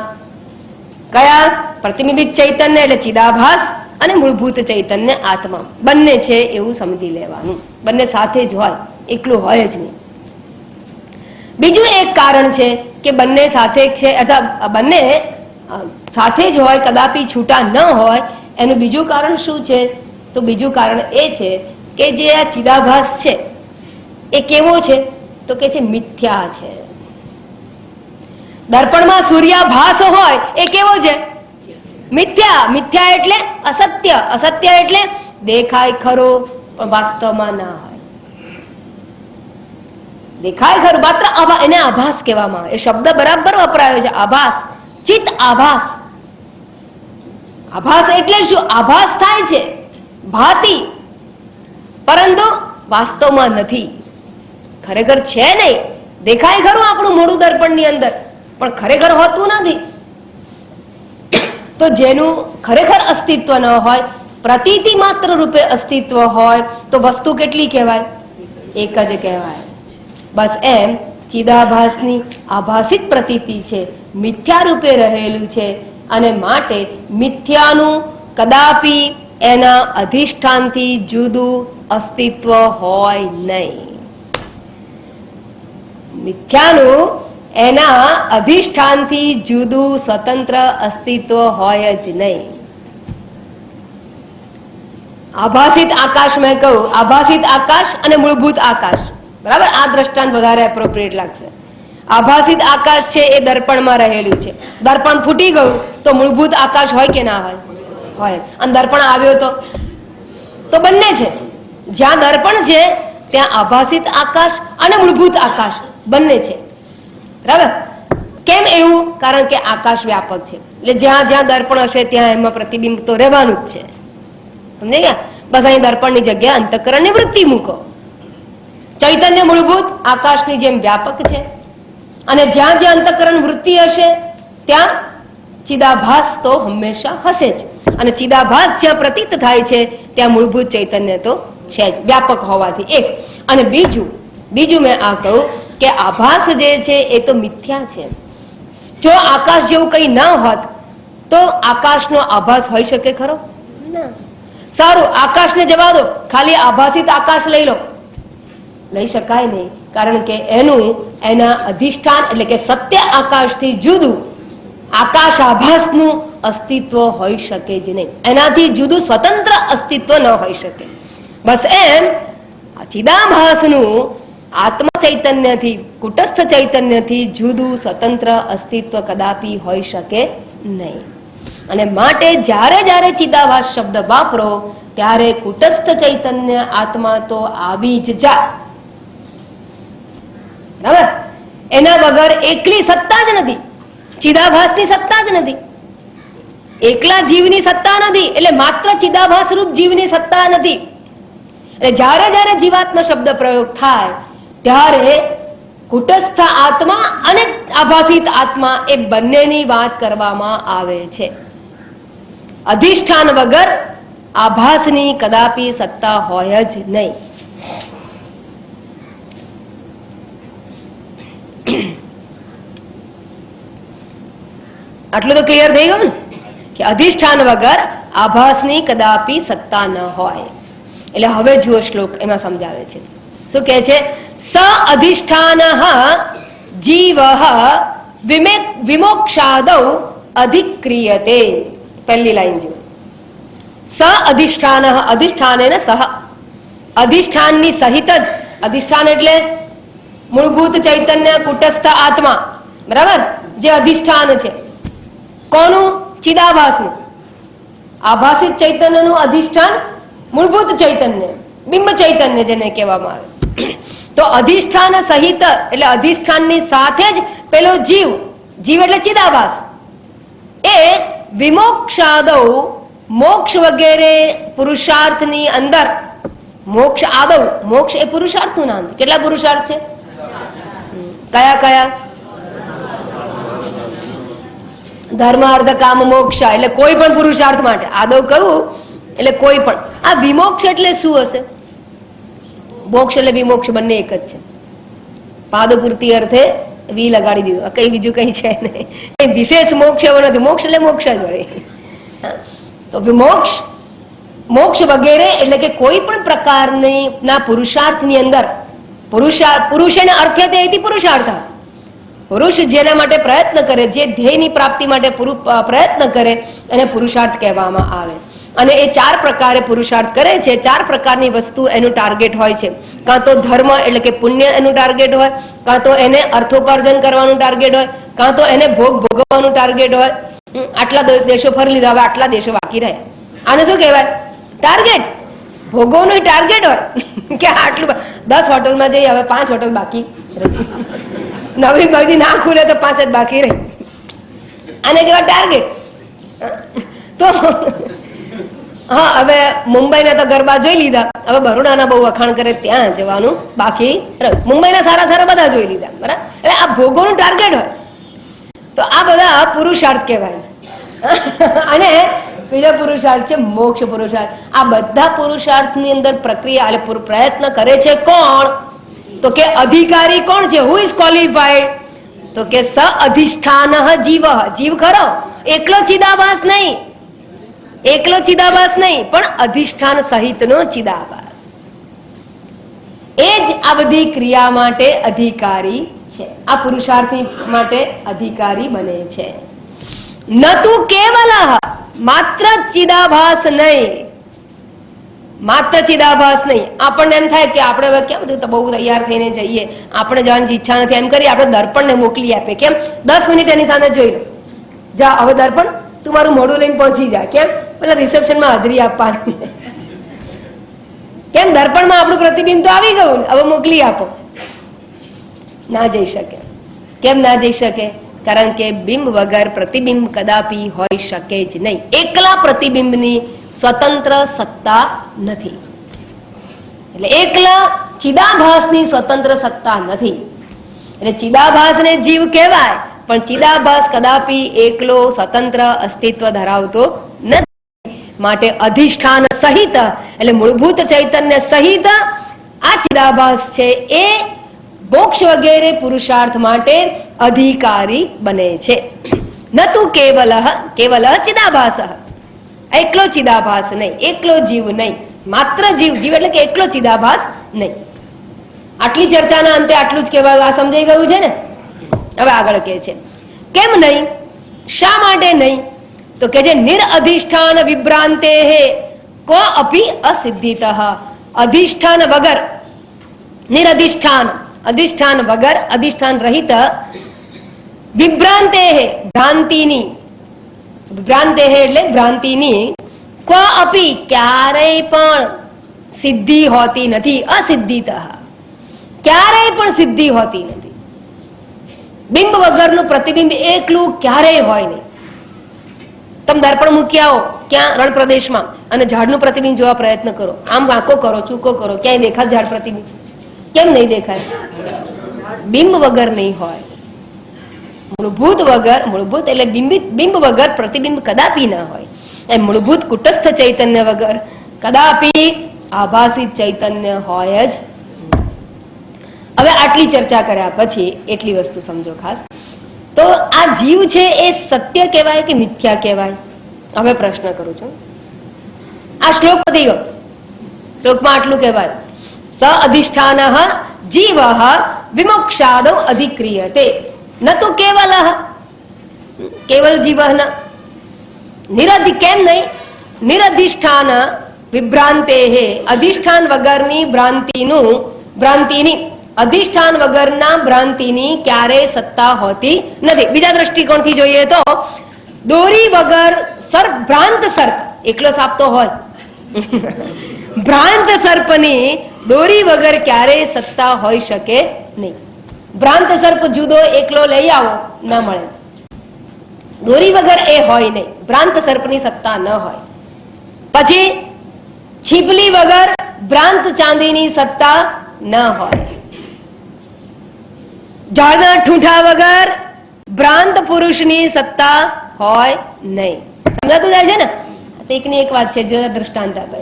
કયા? પ્રતિબિંબિત ચૈતન્ય એટલે ચિદાભાસ અને મૂળભૂત ચૈતન્ય આત્મા બંને છે એવું સમજી લેવાનું. બંને સાથે જ હોય, એકલું હોય જ નહીં. બીજું એક કારણ છે કે બંને સાથે છે, અર્થાત બંને સાથે જ હોય, કદાપી છૂટા ન હોય. એનું બીજું કારણ શું છે? તો બીજું કારણ એ છે કે જે આ ચિદાભાસ છે એ કેવો છે? તો કે છે મિથ્યા છે. દર્પણમાં સૂર્યાભાસ હોય એ કેવો છે? મિથ્યા. મિથ્યા એટલે અસત્ય. અસત્ય એટલે દેખાય ખરો પણ વાસ્તવમાં ના હોય. દેખાય ખરું માત્ર એને આભાસ કહેવામાં આવે. એ શબ્દ બરાબર વપરાયો છે, આભાસ. ચિત્ત આભાસ. આભાસ એટલે શું? આભાસ થાય છે, ભાતિ, પરંતુ વાસ્તવમાં નથી. ખરેખર છે નહીં. દેખાય ખરું આપણું મોઢું દર્પણની અંદર, પણ ખરેખર હોતું નથી. તો જેનું ખરેખર અસ્તિત્વ ન હોય, પ્રતીતિ માત્ર રૂપે અસ્તિત્વ હોય, તો વસ્તુ કેટલી કહેવાય? એક જ કહેવાય. બસ એમ ચિદાભાસની આભાસિત પ્રતીતિ છે, મિથ્યા રૂપે રહેલું છે, અને માટે મિથ્યાનું કદાપી એના અધિષ્ઠાનથી જુદું અસ્તિત્વ હોય નહીં. મિથ્યાનું એના અધિષ્ઠાનથી જુદું સ્વતંત્ર અસ્તિત્વ હોય જ નહીં. આભાસિત આકાશ મેં કહ્યું, આભાસિત આકાશ અને મૂળભૂત આકાશ. બરાબર? આ દ્રષ્ટાંત વધારે એપ્રોપ્રિએટ લાગશે. આભાસિત આકાશ છે એ દર્પણમાં રહેલું છે. દર્પણ ફૂટી ગયું તો મૂળભૂત આકાશ હોય કે ના હોય? હોય. અને દર્પણ આવ્યો તો બંને છે. જ્યાં દર્પણ છે ત્યાં આભાસિત આકાશ અને મૂળભૂત આકાશ બંને છે. બરાબર? કેમ એવું? કારણ કે આકાશ વ્યાપક છે. એટલે જ્યાં જ્યાં દર્પણ હશે ત્યાં એમાં પ્રતિબિંબ તો રહેવાનું જ છે. સમજાઈ ગયા? બસ અહીં દર્પણની જગ્યાએ અંતઃકરણની વૃત્તિ મૂકો. ચૈતન્ય મૂળભૂત આકાશની જેમ વ્યાપક છે, અને જ્યાં જ્યાં અંતઃકરણ વૃત્તિ હશે ત્યાં ચિદાભાસ તો હંમેશા હશે જ. અને ચિદાભાસ જ્યાં પ્રતીત થાય છે ત્યાં મૂળભૂત ચૈતન્ય તો છે જ, વ્યાપક હોવાથી. એક. અને બીજું મેં આ કહું કે આભાસ જે છે એ તો મિથ્યા છે. જો આકાશ જેવું કંઈ ના હોત તો આકાશનો આભાસ હોઈ શકે ખરો? ના. સારું, આકાશને જવા દો, ખાલી આભાસિત આકાશ લઈ લો. લઈ શકાય નહીં, કારણ કે એના અધિષ્ઠાન એટલે કે સત્ય આકાશથી જુદું આકાશ આભાસનું અસ્તિત્વ હોઈ શકે જ નહીં. એનાથી જુદું સ્વતંત્ર અસ્તિત્વ ન હોઈ શકે. બસ એમ ચિદાભાસનું આત્મા ચૈતન્યથી, કુટસ્થ ચૈતન્યથી જુદું સ્વતંત્ર અસ્તિત્વ કદાપી હોઈ શકે નહીં. અને માટે જ્યારે જ્યારે ચિદાભાસ શબ્દ વાપરો ત્યારે કુટસ્થ ચૈતન્ય આત્મા તો આવી જ જાય. બરાબર? એના વગર એકલી સત્તા જ નથી, ચિદાભાસની સત્તા જ નથી, એકલા જીવની સત્તા નથી, એટલે માત્ર ચિદાભાસ રૂપ જીવની સત્તા નથી. એટલે જ્યારે જ્યારે જીવાત્મા શબ્દ પ્રયોગ થાય ત્યારે કુટસ્થ આત્મા અને આભાસિત આત્મા એ બંનેની વાત કરવામાં આવે છે. અધિષ્ઠાન વગર આભાસની કદાપી સત્તા હોય જ નહીં. આટલું તો ક્લિયર થઈ ગયું ને કે અધિષ્ઠાન વગર આભાસની કદાપી સત્તા ન હોય. એટલે હવે જુઓ શ્લોક એમાં સમજાવે છે. શું કહે છે? સ અધિષ્ઠાન જીવ વિમોક્ષાદૌ અધિક્રિયતે. પહેલી લાઈન જુઓ. સ અધિષ્ઠાન, અધિષ્ઠાનેન સહ, અધિષ્ઠાનની સહિત જ. અધિષ્ઠાન એટલે મૂળભૂત ચૈતન્ય કુટસ્થ આત્મા, બરાબર? જે અધિષ્ઠાન છે કોનું? ચિદાભાસનું. આભાસિત ચૈતન્યનું અધિષ્ઠાન મૂળભૂત ચૈતન્ય, બિંબ ચૈતન્ય જેને કહેવામાં આવે. તો અધિષ્ઠાન સહિત એટલે અધિષ્ઠાનની સાથે જ પેલો જીવ, જીવ એટલે ચિદાભાસ, એ વિમોક્ષાદૌ મોક્ષ વગેરે પુરુષાર્થની અંદર, મોક્ષ આદૌ, મોક્ષ એ પુરુષાર્થનું નામ છે. કેટલા પુરુષાર્થ છે? કયા કયા? ધર્મ અર્થ કામ મોક્ષ, એટલે કોઈ પણ પુરુષાર્થ માટે. આદવ કહું એટલે કોઈ પણ. આ વિમોક્ષ એટલે શું હશે? મોક્ષ એટલે વિમોક્ષ બંને એક જ છે. પાદપૂર્તિ અર્થે વી લગાડી દીધું, કઈ બીજું કઈ છે નહીં. વિશેષ મોક્ષ એવો નથી. મોક્ષ એટલે મોક્ષ જ વળે. તો વિમોક્ષ, મોક્ષ વગેરે એટલે કે કોઈ પણ પ્રકારની ના પુરુષાર્થની અંદર, પુરુષેને અર્થ્યતે ઇતિ પુરુષાર્થ, પુરુષ જેના માટે પ્રયત્ન કરે, જે ધ્યેયની પ્રાપ્તિ માટે પ્રયત્ન કરે એને પુરુષાર્થ કહેવામાં આવે. અને એ ચાર પ્રકારે પુરુષાર્થ કરે છે. ચાર પ્રકારની વસ્તુ એનું ટાર્ગેટ હોય છે. કાં તો ધર્મ એટલે કે પુણ્ય એનું ટાર્ગેટ હોય, કાં તો એને અર્થોપાર્જન કરવાનું ટાર્ગેટ હોય, કાં તો એને ભોગ ભોગવવાનું ટાર્ગેટ હોય. આટલા દેશો ફરી લીધા, હવે આટલા દેશો બાકી રહ્યા. આને શું કહેવાય? ટાર્ગેટ. ભોગવવાનું ટાર્ગેટ હોય કે આટલું 10 હોટલમાં જઈએ, હવે 5 હોટલ બાકી, નવી બધી ના ખુલે તો 5 જ બાકી રહી. આને કહેવાય ટાર્ગેટ. તો હા, હવે મુંબઈના તો ગરબા જોઈ લીધા, હવે બરોડાના બહુ વખાણ કરે ત્યાં જવાનું બાકી રહ્યું. મુંબઈના સારા સારા બધા જોઈ લીધા, બરાબર? એટલે આ ભોગોનું ટાર્ગેટ હોય. તો આ બધા પુરુષાર્થ કહેવાય. અને બીજો પુરુષાર્થ છે મોક્ષ પુરુષાર્થ. આ બધા પુરુષાર્થની અંદર પ્રક્રિયા એટલે પ્રયત્ન કરે છે કોણ? તો કે અધિકારી કોણ છે? Who is qualified? તો કે સ અધિષ્ઠાન જીવ. જીવ ખરો, એકલો ચિદાભાસ નહીં, એકલો ચિદાભાસ નહીં, પણ અધિષ્ઠાન સહિતનો ચિદાભાસ. એ જ આ બધી ક્રિયા માટે અધિકારી છે. આ પુરુષાર્થી માટે અધિકારી બને છે. ન તું કેવલ, માત્ર ચિદાભાસ નહીં, માત્ર ચિદાભાસ નહીં. આપણને એમ થાય કે આપણે હવે કેમ બધું બહુ તૈયાર થઈને જઈએ, આપણે જવાની ઈચ્છા નથી, એમ કરી આપણે દર્પણને મોકલી આપે. કેમ? 10 મિનિટ એની સામે જોઈ લો, જા હવે દર્પણ તું મારું મોઢું લઈને પહોંચી જા. કેમ? પેલા રિસેપ્શનમાં હાજરી આપવાની. કેમ? દર્પણમાં આપણું પ્રતિબિંબ તો આવી ગયું, હવે મોકલી આપો. ના જઈ શકે. કેમ ના જઈ શકે? કારણ કે બિંબ વગર પ્રતિબિંબ કદાપી હોઈ શકે જ નહીં. એકલા પ્રતિબિંબની સ્વતંત્ર સત્તા નથી. એટલે એકલા ચિદાભાસની સ્વતંત્ર સત્તા નથી. એટલે ચિદાભાસને જીવ કહેવાય, પણ ચિદાભાસ કદાપી એકલો સ્વતંત્ર અસ્તિત્વ ધરાવતો નથી. માટે અધિષ્ઠાન સહિત એટલે મૂળભૂત ચૈતન્ય સહિત આ ચિદાભાસ છે એ મોક્ષ વગેરે પુરુષાર્થ માટે અધિકારી બને છે. ન તું કેવલ, કેવલ ચિદાભાસ, એકલો ચિદાભાસ નહીં, એકલો જીવ નહીં, માત્ર જીવ. જીવ એટલે કે એકલો ચિદાભાસ નહીં. આટલી ચર્ચાના અંતે આટલું જ કહેવાયું. આ સમજાઈ ગયું છે ને? હવે આગળ કહે છે કેમ નહીં, શા માટે નહીં? તો કે છે નિરઅધિષ્ઠાન વિભ્રાંતે કો અપી અસિદ્ધિતઃ. અધિષ્ઠાન વગર, નિરઅધિષ્ઠાન, અધિષ્ઠાન વગર, અધિષ્ઠાન રહિત, વિભ્રાંતે ભ્રાંતિની, ભ્રાંતે એટલે ભ્રાંતિની, કો અપી ક્યારેય પણ સિદ્ધિ હોતી નથી. અસિદ્ધિતઃ, ક્યારેય પણ સિદ્ધિ હોતી નથી. બિંબ વગરનું પ્રતિબિંબ એકલું ક્યારેય હોય નહીં. તમે દર્પણ મૂકી આવો ક્યાં રણ પ્રદેશમાં અને ઝાડનું પ્રતિબિંબ જોવા પ્રયત્ન કરો, આમ વાંકો કરો, ચૂકો કરો, ક્યાંય દેખાય ઝાડ પ્રતિબિંબ? કેમ નહીં દેખાય? બિંબ વગર નહીં હોય. મૂળભૂત વગર, મૂળભૂત એટલે બિંબ વગર પ્રતિબિંબ કદાપી ના હોય. એમ મૂળભૂત કુટસ્થ ચૈતન્ય વગર કદાપી આભાસી ચૈતન્ય હોય જ. હવે આટલી ચર્ચા કર્યા પછી એટલી વસ્તુ સમજો ખાસ. તો આ જીવ છે એ સત્ય કહેવાય કે મિથ્યા કહેવાય? હવે પ્રશ્ન કરું છું. આ શ્લોક પતી ગયો. શ્લોકમાં આટલું કહેવાય, સ અધિષ્ઠાન જીવ વિમોક્ષાદો અધિક્રિયતે ન તો કેવલ, કેવલ જીવ નિરધિ. કેમ નહીં? નિરધિષ્ઠાન વિભ્રાંતે, અધિષ્ઠાન વગરની ભ્રાંતિનું, ભ્રાંતિની, અધિષ્ઠાન વગરના ભ્રાંતિની ક્યારેય સત્તા હોતી નથી. બીજા દ્રષ્ટિકોણથી જોઈએ તો દોરી વગર સર્પ, ભ્રાંત સર્પ, એકલો સાપ તો હોય, ભ્રાંત સર્પની દોરી વગર ક્યારેય સત્તા હોઈ શકે નહીં. ભ્રાંત સર્પ જુદો એકલો લઈ આવો, ના મળે. દોરી વગર એ હોય નહીં, ભ્રાંત સર્પની સત્તા ન હોય. પછી છીપલી વગર ભ્રાંત ચાંદીની સત્તા ન હોય. ઝાડના ઠૂંઠા વગર ભ્રાંત પુરુષની સત્તા હોય નહીં. સમજાતું જાય છે ને? એકની એક વાત છે, દ્રષ્ટાંત આપે.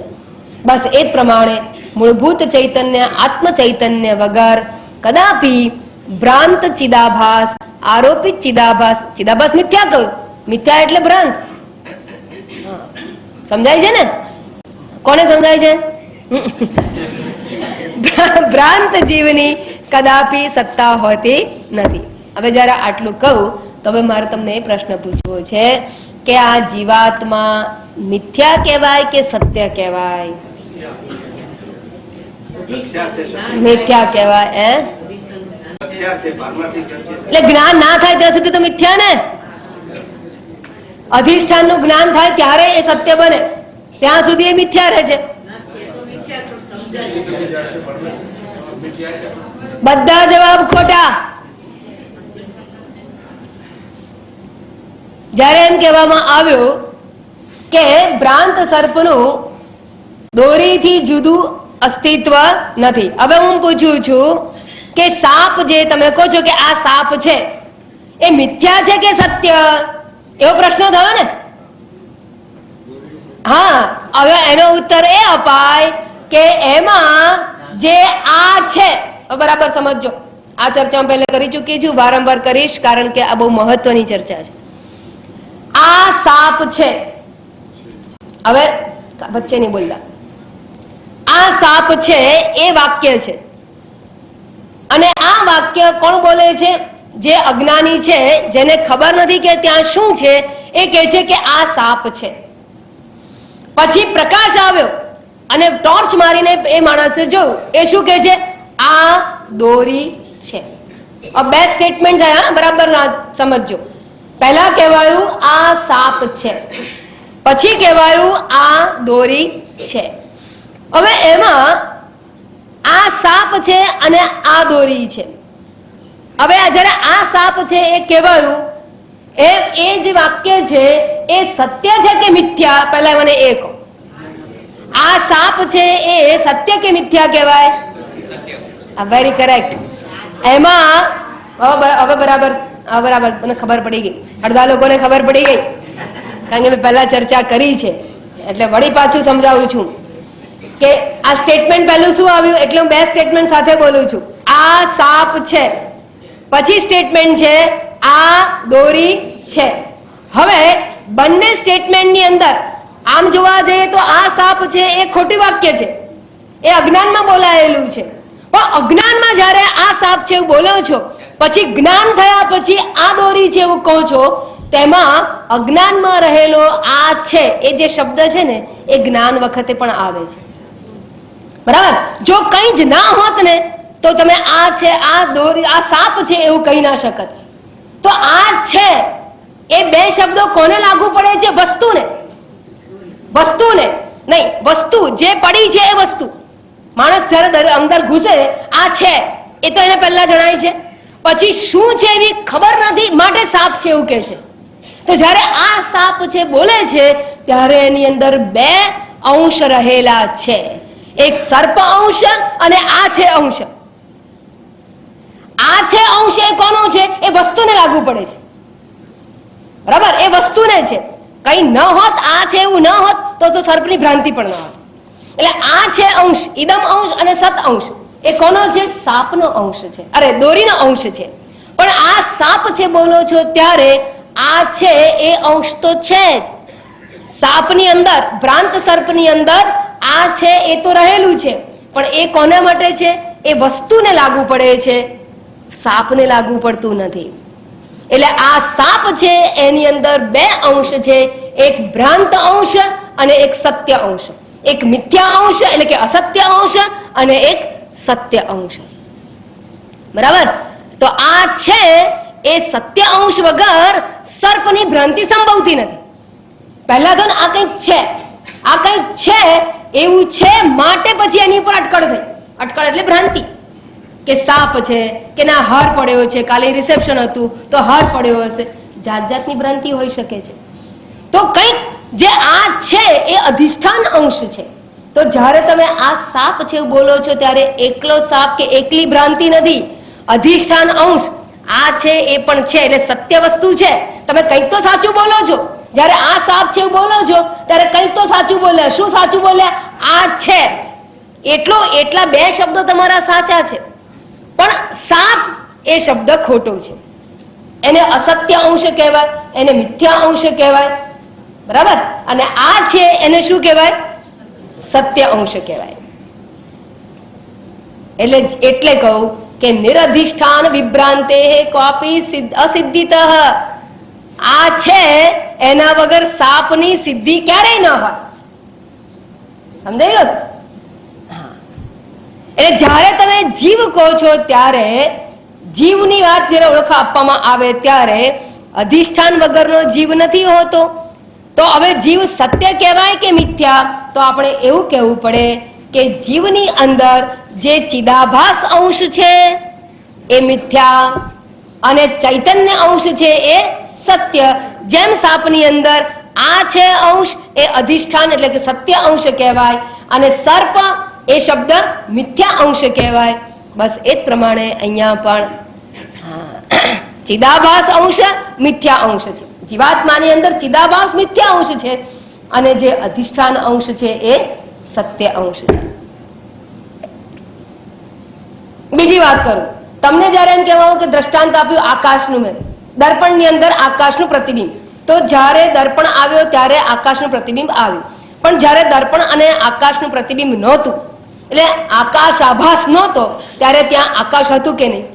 બસ એ જ પ્રમાણે મૂળભૂત ચૈતન્ય, આત્મ ચૈતન્ય વગર કદાપી ભ્રાંત ચિદાભાસ, આરોપિત ચિદાભાસ, ચિદાભાસ મિથ્યા કહ્યું, મિથ્યા એટલે ભ્રાંત. સમજાય છે ને? કોને સમજાય છે? ભ્રાંત જીવની કદાપી સત્તા હોતી નથી. હવે જયારે આટલું કહું તો હવે મારે તમને એ પ્રશ્ન પૂછવો છે કે આ જીવાત્મા મિથ્યા કહેવાય કે સત્ય કહેવાય? મિથ્યા કહેવાય. એટલે જ્ઞાન ના થાય ત્યાં સુધી તો મિથ્યા ને. અધિષ્ઠાન નું જ્ઞાન થાય ત્યારે એ સત્ય બને, ત્યાં સુધી એ મિથ્યા રહે છે. બધા જવાબ ખોટા. જ્યારે એમ કહેવામાં આવ્યું કે ભ્રાંત સર્પનું દોરીથી જુદું અસ્તિત્વ નથી. હવે હું પૂછું છું કે સાપ જે તમે કહો છો કે આ સાપ છે એ મિથ્યા છે કે સત્ય? એવો પ્રશ્ન થયો ને? હા, હવે એનો ઉત્તર એ અપાય કે એમાં જે આ છે, બરાબર સમજો. આ ચર્ચા પહેલા કરી ચૂકી છું, વારંવાર કરીશ કારણ કે આ બહુ મહત્વની ચર્ચા છે. આ સાપ છે, હવે વચ્ચે નહીં બોલતા. આ સાપ છે એ વાક્ય છે અને આ વાક્ય કોણ બોલે છે? જે અજ્ઞાની છે, જેને ખબર નથી કે ત્યાં શું છે, એ કહે છે કે આ સાપ છે. પછી પ્રકાશ આવ્યો અને ટોર્ચ મારીને એ માણસે જોયું, એ શું કહે છે? આ દોરી છે. બે સ્ટેટમેન્ટ થયા, બરાબર સમજો. પહેલા કહેવાયું આ સાપ છે, પછી કહેવાયું આ દોરી છે. હવે એમાં આ સાપ છે અને આ દોરી છે. હવે જયારે આ સાપ છે એ કહેવાયું, એ જે વાક્ય છે એ સત્ય છે કે મિથ્યા? પહેલા મને એ કહો. આ સાપ છે એ સત્ય કે મિથ્યા કહેવાય? Very correct. એમાં હવે બરાબર મને ખબર પડી ગઈ. અડધા લોકોને ખબર પડી ગઈ કારણ કે મેં પહેલા ચર્ચા કરી છે, એટલે વળી પાછું સમજાવું છું કે આ સ્ટેટમેન્ટ પહેલું શું આવ્યું, એટલે હું બે સ્ટેટમેન્ટ સાથે બોલું છું. આ સાપ છે, પછી સ્ટેટમેન્ટ છે આ દોરી છે. હવે બંને સ્ટેટમેન્ટની અંદર આમ જોવા જઈએ તો આ સાપ છે એ ખોટું વાક્ય છે, એ અજ્ઞાનમાં બોલાયેલું છે. પણ પણ અજ્ઞાનમાં જ્યારે આ સાપ છે એવું બોલો છો, પછી જ્ઞાન થયા પછી આ દોરી છે એવું કહો છો, તેમાં અજ્ઞાનમાં રહેલો આ છે એ જે શબ્દ છે ને એ જ્ઞાન વખતે પણ આવે છે. બરાબર? જો કંઈ જ ના હોત ને તો તમે આ છે, આ દોરી, આ સાપ છે એવું કહી ના શકત. તો આ છે એ બે શબ્દો કોને લાગુ પડે છે? વસ્તુને. વસ્તુને નહીં, વસ્તુ જે પડી છે એ વસ્તુ. માણસ જ્યારે અંદર ઘૂસે આ છે એ તો એને પહેલા જણાય છે, પછી શું છે એવી ખબર નથી માટે સાપ છે એવું કહે છે. તો જ્યારે આ સાપ છે બોલે છે ત્યારે એની અંદર બે અંશ રહેલા છે, એક સર્પ અંશ અને આ છે અંશ. આ છે અંશ એ કોનો છે? એ વસ્તુને લાગુ પડે છે. બરાબર? એ વસ્તુને છે. કઈ ન હોત, આ છે એવું ન હોત તો સર્પની ભ્રાંતિ પણ ન હોત. એટલે આ છે અંશ, ઇદમ અંશ અને સત અંશ. એ કોનો છે? સાપનો અંશ છે, અરે દોરીનો અંશ છે. પણ આ સાપ છે બોલો છો ત્યારે આ છે એ અંશ તો છે જ. સાપની અંદર, ભ્રાંત સર્પની અંદર આ છે એ તો રહેલું છે, પણ એ કોના માટે છે? એ વસ્તુને લાગુ પડે છે, સાપને લાગુ પડતું નથી. એટલે આ સાપ છે એની અંદર બે અંશ છે, એક ભ્રાંત અંશ અને એક સત્ય અંશ, એક મિથ્યા અંશ એટલે કે અસત્ય અંશ અને એક સત્ય અંશ. બરાબર? તો આ છે એ સત્ય અંશ વગર સર્પની ભ્રાંતિ સંભવતી નથી. પહેલા તો આ કંઈક છે, આ કંઈક છે એવું છે માટે પછી એની ઉપર અટકળ થઈ. અટકળ એટલે ભ્રાંતિ, કે સાપ છે, કે ના હાર પડ્યો છે, કાલે રિસેપ્શન હતું તો હાર પડ્યો હશે. જાત જાતની ભ્રાંતિ હોઈ શકે છે. તો કંઈક જે આ છે એ અધિષ્ઠાન અંશ છે. તો જ્યારે તમે આ સાપ છે એવું બોલો છો ત્યારે એકલો સાપ કે એકલી ભ્રાંતિ નથી, અધિષ્ઠાન અંશ આ છે એ પણ છે. એટલે સત્ય વસ્તુ છે. તમે કંઈક તો સાચું બોલો છો. જ્યારે આ સાપ છે એવું બોલો છો ત્યારે કંઈક તો સાચું બોલ્યા. શું સાચું બોલ્યા? આ છે. એટલા બે શબ્દો તમારા સાચા છે, પણ સાપ એ શબ્દ ખોટો છે. એને અસત્ય અંશ કહેવાય, એને મિથ્યા અંશ કહેવાય. બરાબર? અને આ છે એને શું કહેવાય? સત્ય અંશ કહેવાય. એટલે કહું કે નિરધિષ્ઠાન વિભ્રાંતે ક્વાપી અસિદ્ધિતઃ. આ છે એના વગર સાપની સિદ્ધિ ક્યારેય ન હોય. સમજાઈ ગયું? એટલે જ્યારે તમે જીવ કહો છો ત્યારે જીવની વાત જ્યારે ઓળખ આપવામાં આવે ત્યારે અધિષ્ઠાન વગરનો જીવ નથી હોતો. તો હવે જીવ સત્ય કહેવાય કે મિથ્યા? તો આપણે એવું કહેવું પડે કે જીવની અંદર જે ચિદાભાસ અંશ છે એ મિથ્યા અને ચૈતન્ય અંશ છે એ સત્ય. જેમ સાપની અંદર આ છે અંશ એ અધિષ્ઠાન એટલે કે સત્ય અંશ કહેવાય અને સર્પ એ શબ્દ મિથ્યા અંશ કહેવાય. બસ એ જ પ્રમાણે અહીંયા પણ ચિદાભાસ અંશ મિથ્યા અંશ છે. જીવાત્માની અંદર ચિદાભાસ મિથ્યા અંશ છે અને જે અધિષ્ઠાન અંશ છે એ સત્ય અંશ છે. બીજી વાત કરું, તમને જયારે એમ કહેવાનું કે દ્રષ્ટાંત આપ્યું આકાશનું, મેં દર્પણની અંદર આકાશનું પ્રતિબિંબ. તો જ્યારે દર્પણ આવ્યો ત્યારે આકાશનું પ્રતિબિંબ આવ્યું, પણ જ્યારે દર્પણ અને આકાશનું પ્રતિબિંબ નહોતું, એટલે આકાશ આભાસ નહોતો, ત્યારે ત્યાં આકાશ હતું કે નહીં?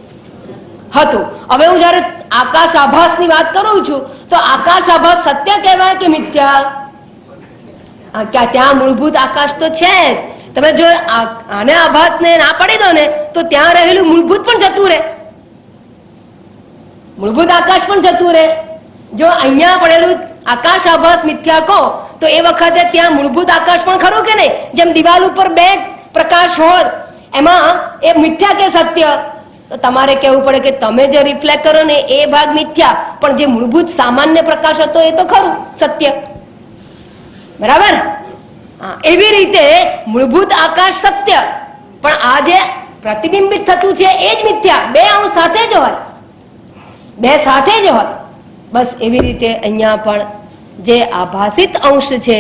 હતું. હવે હું જયારે આકાશ આભાસની વાત કરું છું તો આકાશ આભાસ સત્ય કહેવાય કે મિથ્યા? ત્યાં મૂળભૂત આકાશ તો છે જ. તમે જો આને આભાસને ના પાડી દો ને તો ત્યાં રહેલું મૂળભૂત પણ જતું રહે, મૂળભૂત આકાશ પણ જતું રહે. જો અહીંયા પડેલું આકાશ આભાસ મિથ્યા કહો તો એ વખતે ત્યાં મૂળભૂત આકાશ પણ ખરું કે નહીં? જેમ દિવાલ ઉપર બે પ્રકાશ હોય એમાં એ મિથ્યા કે સત્ય? તો તમારે કહેવું પડે કે તમે જે રિફ્લેક્ટ કરો ને એ ભાગ મિથ્યા, પણ જે મૂળભૂત સામાન્ય પ્રકાશ હતો એ તો ખરું સત્ય. બરાબર? એવી રીતે મૂળભૂત આકાશ સત્ય, પણ આ જે પ્રતિબિંબિત થતું છે એ જ મિથ્યા. બે અંશ સાથે જ હોય, બે સાથે જ હોય. બસ એવી રીતે અહીંયા પણ જે આભાસિત અંશ છે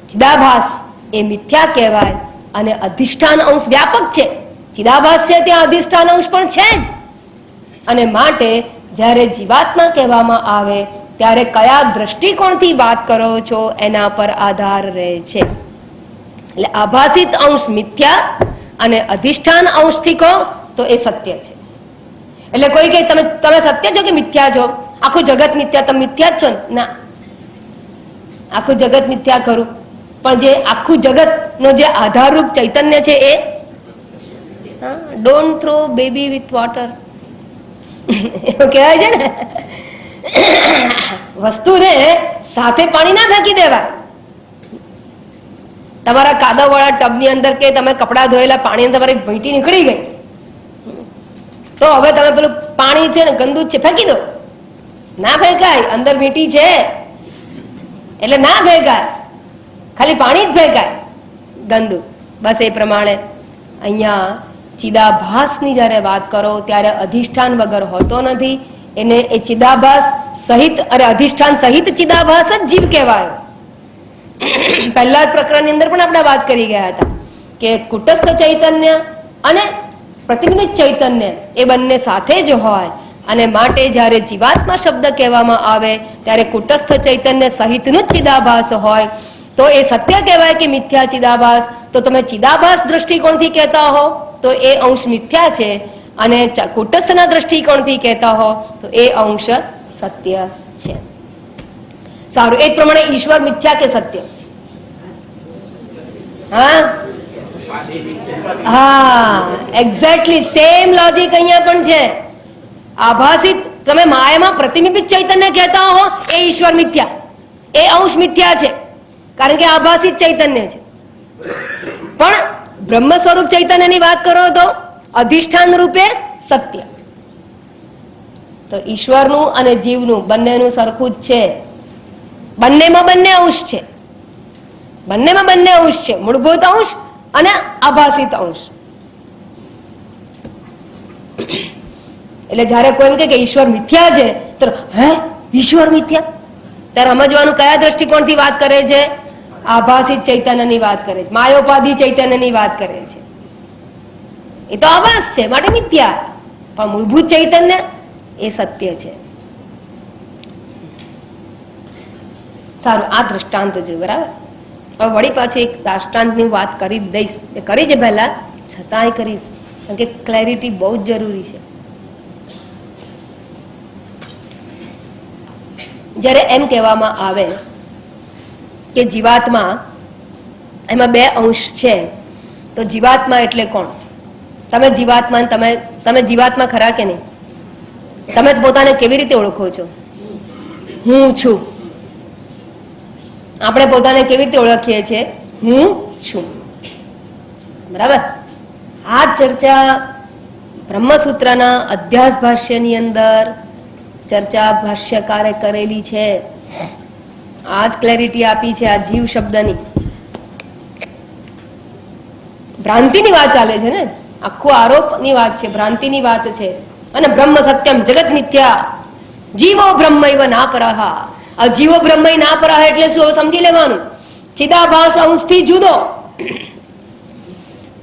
ચિદાભાસ એ મિથ્યા કહેવાય અને અધિષ્ઠાન અંશ વ્યાપક છે. ચિદાભાસ છે ત્યાં અધિષ્ઠાન અંશ પણ છે જ. અને માટે જ્યારે જીવાત્મા કહેવામાં આવે ત્યારે કયા દ્રષ્ટિકોણથી વાત કરો છો એના પર આધાર રહે છે. એટલે આભાસિત અંશ મિથ્યા અને અધિષ્ઠાન અંશથી કહો તો એ સત્ય છે. એટલે કોઈ કે તમે સત્ય છો કે મિથ્યા છો? આખું જગત મિથ્યા, તમે મિથ્યા જ છો ના, આખું જગત મિથ્યા ખરું, પણ જે આખું જગત નો જે આધારરૂપ ચૈતન્ય છે એ don't throw baby with water એવું કહેવાય છે ને. વસ્તુને સાથે પાણી ના ફેંકી દેવાય. તમારા કાદવ વાળા ટબની અંદર કે તમે કપડા ધોયેલા પાણી અંદર તમારી ભીંટી નીકળી ગઈ તો હવે તમે પેલું પાણી છે ને ગંદુ છે ફેંકી દો, ના ફેંકાય. અંદર ભીંટી છે એટલે ના ફેંકાય, ખાલી પાણી જ ફેંકાય ગંદુ. બસ એ પ્રમાણે અહીંયા ચિદાભાસની જ્યારે વાત કરો ત્યારે અધિષ્ઠાન વગર હોતો નથી. એને એ ચિદાભાસ સહિત અધિષ્ઠાન સહિત ચિદાભાસ જ જીવ કહેવાયો. પહેલા પ્રકરણની અંદર પણ આપણે વાત કરી ગયા હતા કે કુટસ્થ ચૈતન્ય અને પ્રતિબિંબિત ચૈતન્ય એ બંને સાથે જ હોય અને માટે જ્યારે જીવાત્મા શબ્દ કહેવામાં આવે ત્યારે કુટસ્થ ચૈતન્ય સહિતનું જ ચિદાભાસ હોય તો એ સત્ય કહેવાય કે મિથ્યા ચિદાભાસ? તો તમે ચિદાભાસ દ્રષ્ટિકોણથી કહેતા હો તો એ અંશ મિથ્યા છે અને કુટસ્થના દ્રષ્ટિકોણથી કહેતા હો તો એ અંશ સત્ય છે. સારું, એ પ્રમાણે ઈશ્વર મિથ્યા કે સત્ય? હા, એક્ઝેક્ટલી સેમ લોજિક અહીંયા પણ છે. આભાસિત તમે માયામાં પ્રતિબિંબિત ચૈતન્ય કહેતા હો એ ઈશ્વર મિથ્યા, એ અંશ મિથ્યા છે કારણ કે આભાસિત ચૈતન્ય છે. પણ બ્રહ્મ સ્વરૂપ ચૈતન્યની વાત કરો તો અધિષ્ઠાન રૂપે સત્ય. તો ઈશ્વરનું અને જીવનું બંનેનું સરખું જ છે. બંનેમાં બંને અંશ છે, બંનેમાં બંને અંશ છે, મૂળભૂત અંશ અને આભાસિત અંશ. એટલે જયારે કોઈ એમ કે ઈશ્વર મિથ્યા છે તો હે ઈશ્વર મિથ્યા, ત્યારે સમજવાનું કયા દ્રષ્ટિકોણથી વાત કરે છે? આભાસિત ચૈતન્યની વાત કરે છે, માયોપાધિ ચૈતન્યની વાત કરે છે. એ તો આભાસ છે માટે મિથ્યા, પણ મૂળભૂત ચૈતન્ય એ સત્ય છે. સારું, આ દ્રષ્ટાંત જો બરાબર. હવે વળી પાછું એક દ્રષ્ટાંતની વાત કરી દઈશ, કરી છે પહેલા છતાંય કરીશ કારણ કે ક્લેરિટી બહુ જ જરૂરી છે. જ્યારે એમ કહેવામાં આવે કે જીવાત્મા એમાં બે અંશ છે તો જીવાત્મા એટલે કોણ? તમે જીવાત્મા તમે જીવાત્મા ખરા કે નહીં? તમે પોતાને કેવી રીતે ઓળખો છો? હું છું. આપણે પોતાને કેવી રીતે ઓળખીએ છીએ? હું છું. બરાબર. આ ચર્ચા બ્રહ્મસૂત્રના અધ્યાસ ભાષ્યની અંદર ચર્ચા ભાષ્યકારે કરેલી છે. આ જ ક્લેરિટી આપી છે આ જીવ શબ્દની. ભ્રાંતિની વાત ચાલે છે ને, આખું આરોપની વાત છે, ભ્રાંતિની વાત છે. અને બ્રહ્મ સત્યમ જગત મિથ્યા જીવો બ્રહ્મૈવ ના પરહ. આ જીવો બ્રહ્મૈ ના પરહ એટલે શું સમજી લેવાનું? ચિદાભાસ અંશથી જુદો,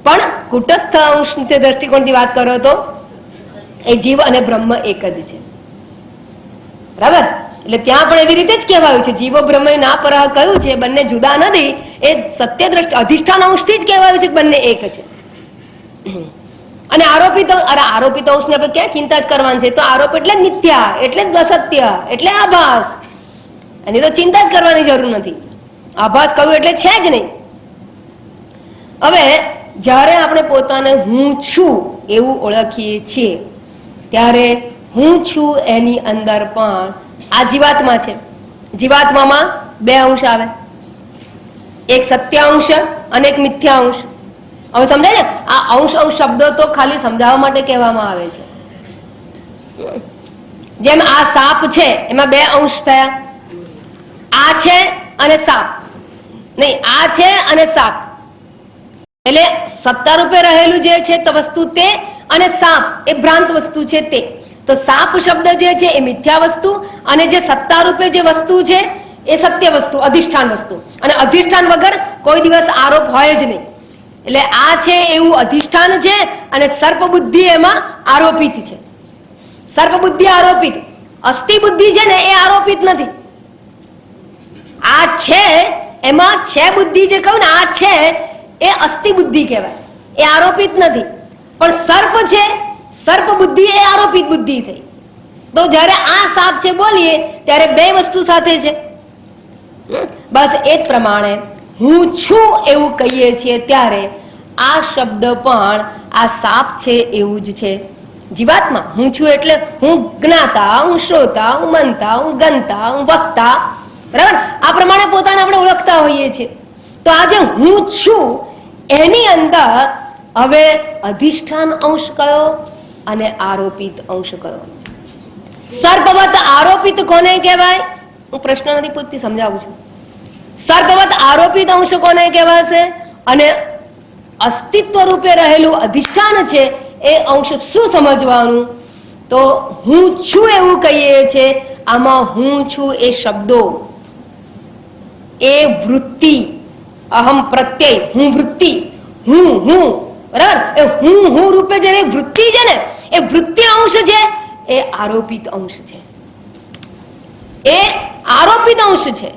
પણ કુટસ્થ અંશ દ્રષ્ટિકોણથી વાત કરો તો એ જીવ અને બ્રહ્મ એક જ છે. બરાબર. એટલે ત્યાં પણ એવી રીતે જ કહેવાયું છે જીવો બ્રહ્મૈ ના પરહ કયું છે, બંને જુદા નથી. એ સત્ય દ્રષ્ટિ અધિષ્ઠાન અંશથી જ કહેવાયું છે બંને એક છે. અને આરોપિત અંશને આપણે ક્યાં ચિંતા જ કરવાની છે? તો આરોપ એટલે જ મિથ્યા, એટલે જ અસત્ય, એટલે આભાસ. એની તો ચિંતા જ કરવાની જરૂર નથી. આભાસ કહ્યું એટલે છે જ નહીં. હવે જ્યારે આપણે પોતાને હું છું એવું ઓળખીએ છીએ ત્યારે હું છું એની અંદર પણ આ જીવાત્મા છે. જીવાત્મામાં બે અંશ આવે, એક સત્ય અંશ અને એક મિથ્યા અંશ. હવે સમજાય ને? આ અંશ અંશ શબ્દો તો ખાલી સમજાવવા માટે કહેવામાં આવે છે. જેમ આ સાપ છે એમાં બે અંશ થયા, આ છે અને સાપ. નહીં, આ છે અને સાપ. એટલે સત્તા રૂપે રહેલું જે છે તો વસ્તુ તે, અને સાપ એ ભ્રાંત વસ્તુ છે તે. તો સાપ શબ્દ જે છે એ મિથ્યા વસ્તુ અને જે સત્તા રૂપે જે વસ્તુ છે એ સત્ય વસ્તુ, અધિષ્ઠાન વસ્તુ. અને અધિષ્ઠાન વગર કોઈ દિવસ આરોપ હોય જ નહીં. એટલે આ છે એવું અધિષ્ઠાન છે અને સર્પ બુદ્ધિ એમાં આરોપિત છે. સર્પ બુદ્ધિ આરોપિત, અસ્થિ બુદ્ધિ છે ને એ આરોપિત નથી. આ છે એમાં છે બુદ્ધિ જે કહું ને આ છે એ અસ્થિ બુદ્ધિ કહેવાય. એ આરોપિત નથી, પણ સર્પ છે, સર્પ બુદ્ધિ એ આરોપિત બુદ્ધિ થઈ. તો જ્યારે આ સાપ છે બોલીએ ત્યારે બે વસ્તુ સાથે છે. બસ એ જ પ્રમાણે હું છું એવું કહીએ છીએ ત્યારે આ શબ્દ પણ આ સાપ છે એવું જ છે. જીવાત્મા હું છું એટલે હું જ્ઞાતા, હું શ્રોતા, હું મનતા, હું ગંતા, હું વક્તા, બરાબર? આ પ્રમાણે પોતાને આપણે ઓળખતા હોઈએ છીએ. તો આ જે હું છું એની અંદર હવે અધિષ્ઠાન અંશ કયો અને આરોપિત અંશ કયો? સર્પવત આરોપિત કોને કહેવાય? હું પ્રશ્ન નથી પૂછતી, સમજાવું છું. સર્પવત આરોપિત અંશ કોને કહેવાશે? અને અસ્તિત્વ રૂપે રહેલું અધિષ્ઠાન છે એ અંશ શું સમજવાનું? તો હું છું એવું કહીએ છે, આમાં હું છું એ શબ્દો, એ વૃત્તિ, અહમ પ્રત્યય, હું વૃત્તિ, હું, બરાબર? એ હું રૂપે જે વૃત્તિ છે ને, એ વૃત્તિ અંશ છે એ આરોપિત અંશ છે, એ આરોપિત અંશ છે.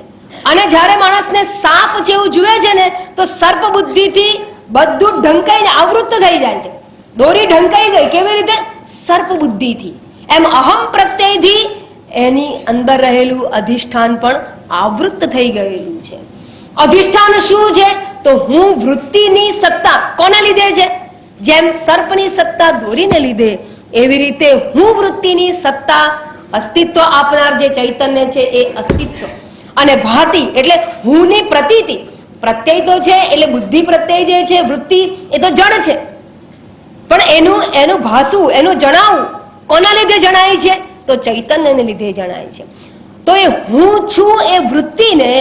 અને જ્યારે માણસને સાપ જેવું જુએ છે ને તો સર્પ બુદ્ધિથી બધું ઢંકાઈને આવૃત્ત થઈ જાય છે. દોરી ઢંકાઈ ગઈ, કેવી રીતે? સર્પ બુદ્ધિથી. એમ અહમ પ્રત્યયથી એની અંદર રહેલું અધિષ્ઠાન પણ આવૃત્ત થઈ ગયેલું છે. અધિષ્ઠાન શું છે? તો હું વૃત્તિની સત્તા કોને લીધે છે? જેમ સર્પની સત્તા દોરીને લીધે, એવી રીતે હું વૃત્તિની સત્તા, અસ્તિત્વ આપનાર જે ચૈતન્ય છે એ અસ્તિત્વ. અને ભાતિ એટલે હુંની પ્રતીતિ, પ્રત્યય તો છે એટલે બુદ્ધિ પ્રત્યય જે છે વૃત્તિ એ તો જડ છે, પણ એનું ભાસવું, એનું જણાવવું કોના લીધે જણાય છે? તો ચૈતન્યને લીધે જણાય છે. તો એ હું છું એ વૃત્તિને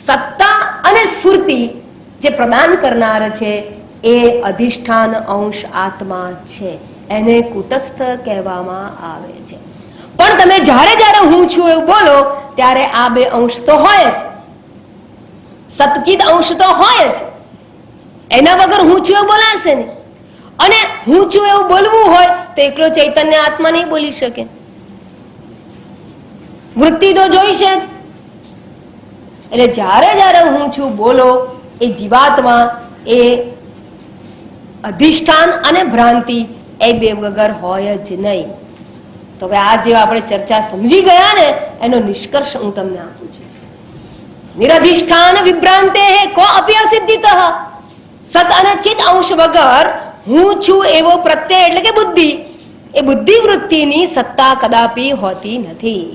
સત્તા અને સ્ફૂર્તિ જે પ્રદાન કરનાર છે એ અધિષ્ઠાન અંશ આત્મા છે, એને કુટસ્થ કહેવામાં આવે છે. પણ તમે જ્યારે જ્યારે હું છું એવું બોલો ત્યારે આ બે અંશ તો હોય જ, સતચિત અંશ તો હોય જ, એના વગર હું છું એવું બોલાશે નહીં. અને હું છું એવું બોલવું હોય તો એકલો ચૈતન્ય આત્મા નહીં બોલી શકે, વૃત્તિ તો જોઈશે જ. એટલે જ્યારે જ્યારે હું છું બોલો એ જીવાત્મા, એ અધિષ્ઠાન અને ભ્રાંતિ એ બે વગર હોય જ નહીં. તો હવે આ જે આપણે ચર્ચા સમજી ગયા ને એનો નિષ્કર્ષ હું તમને આપું છું. નિરધિષ્ઠાન વિભ્રાંતે કો અપી અસિદ્ધિતઃ. સત અને ચિત અંશ વગર હું છું એવો પ્રત્યય એટલે કે બુદ્ધિ, એ બુદ્ધિ વૃત્તિની સત્તા કદાપી હોતી નથી.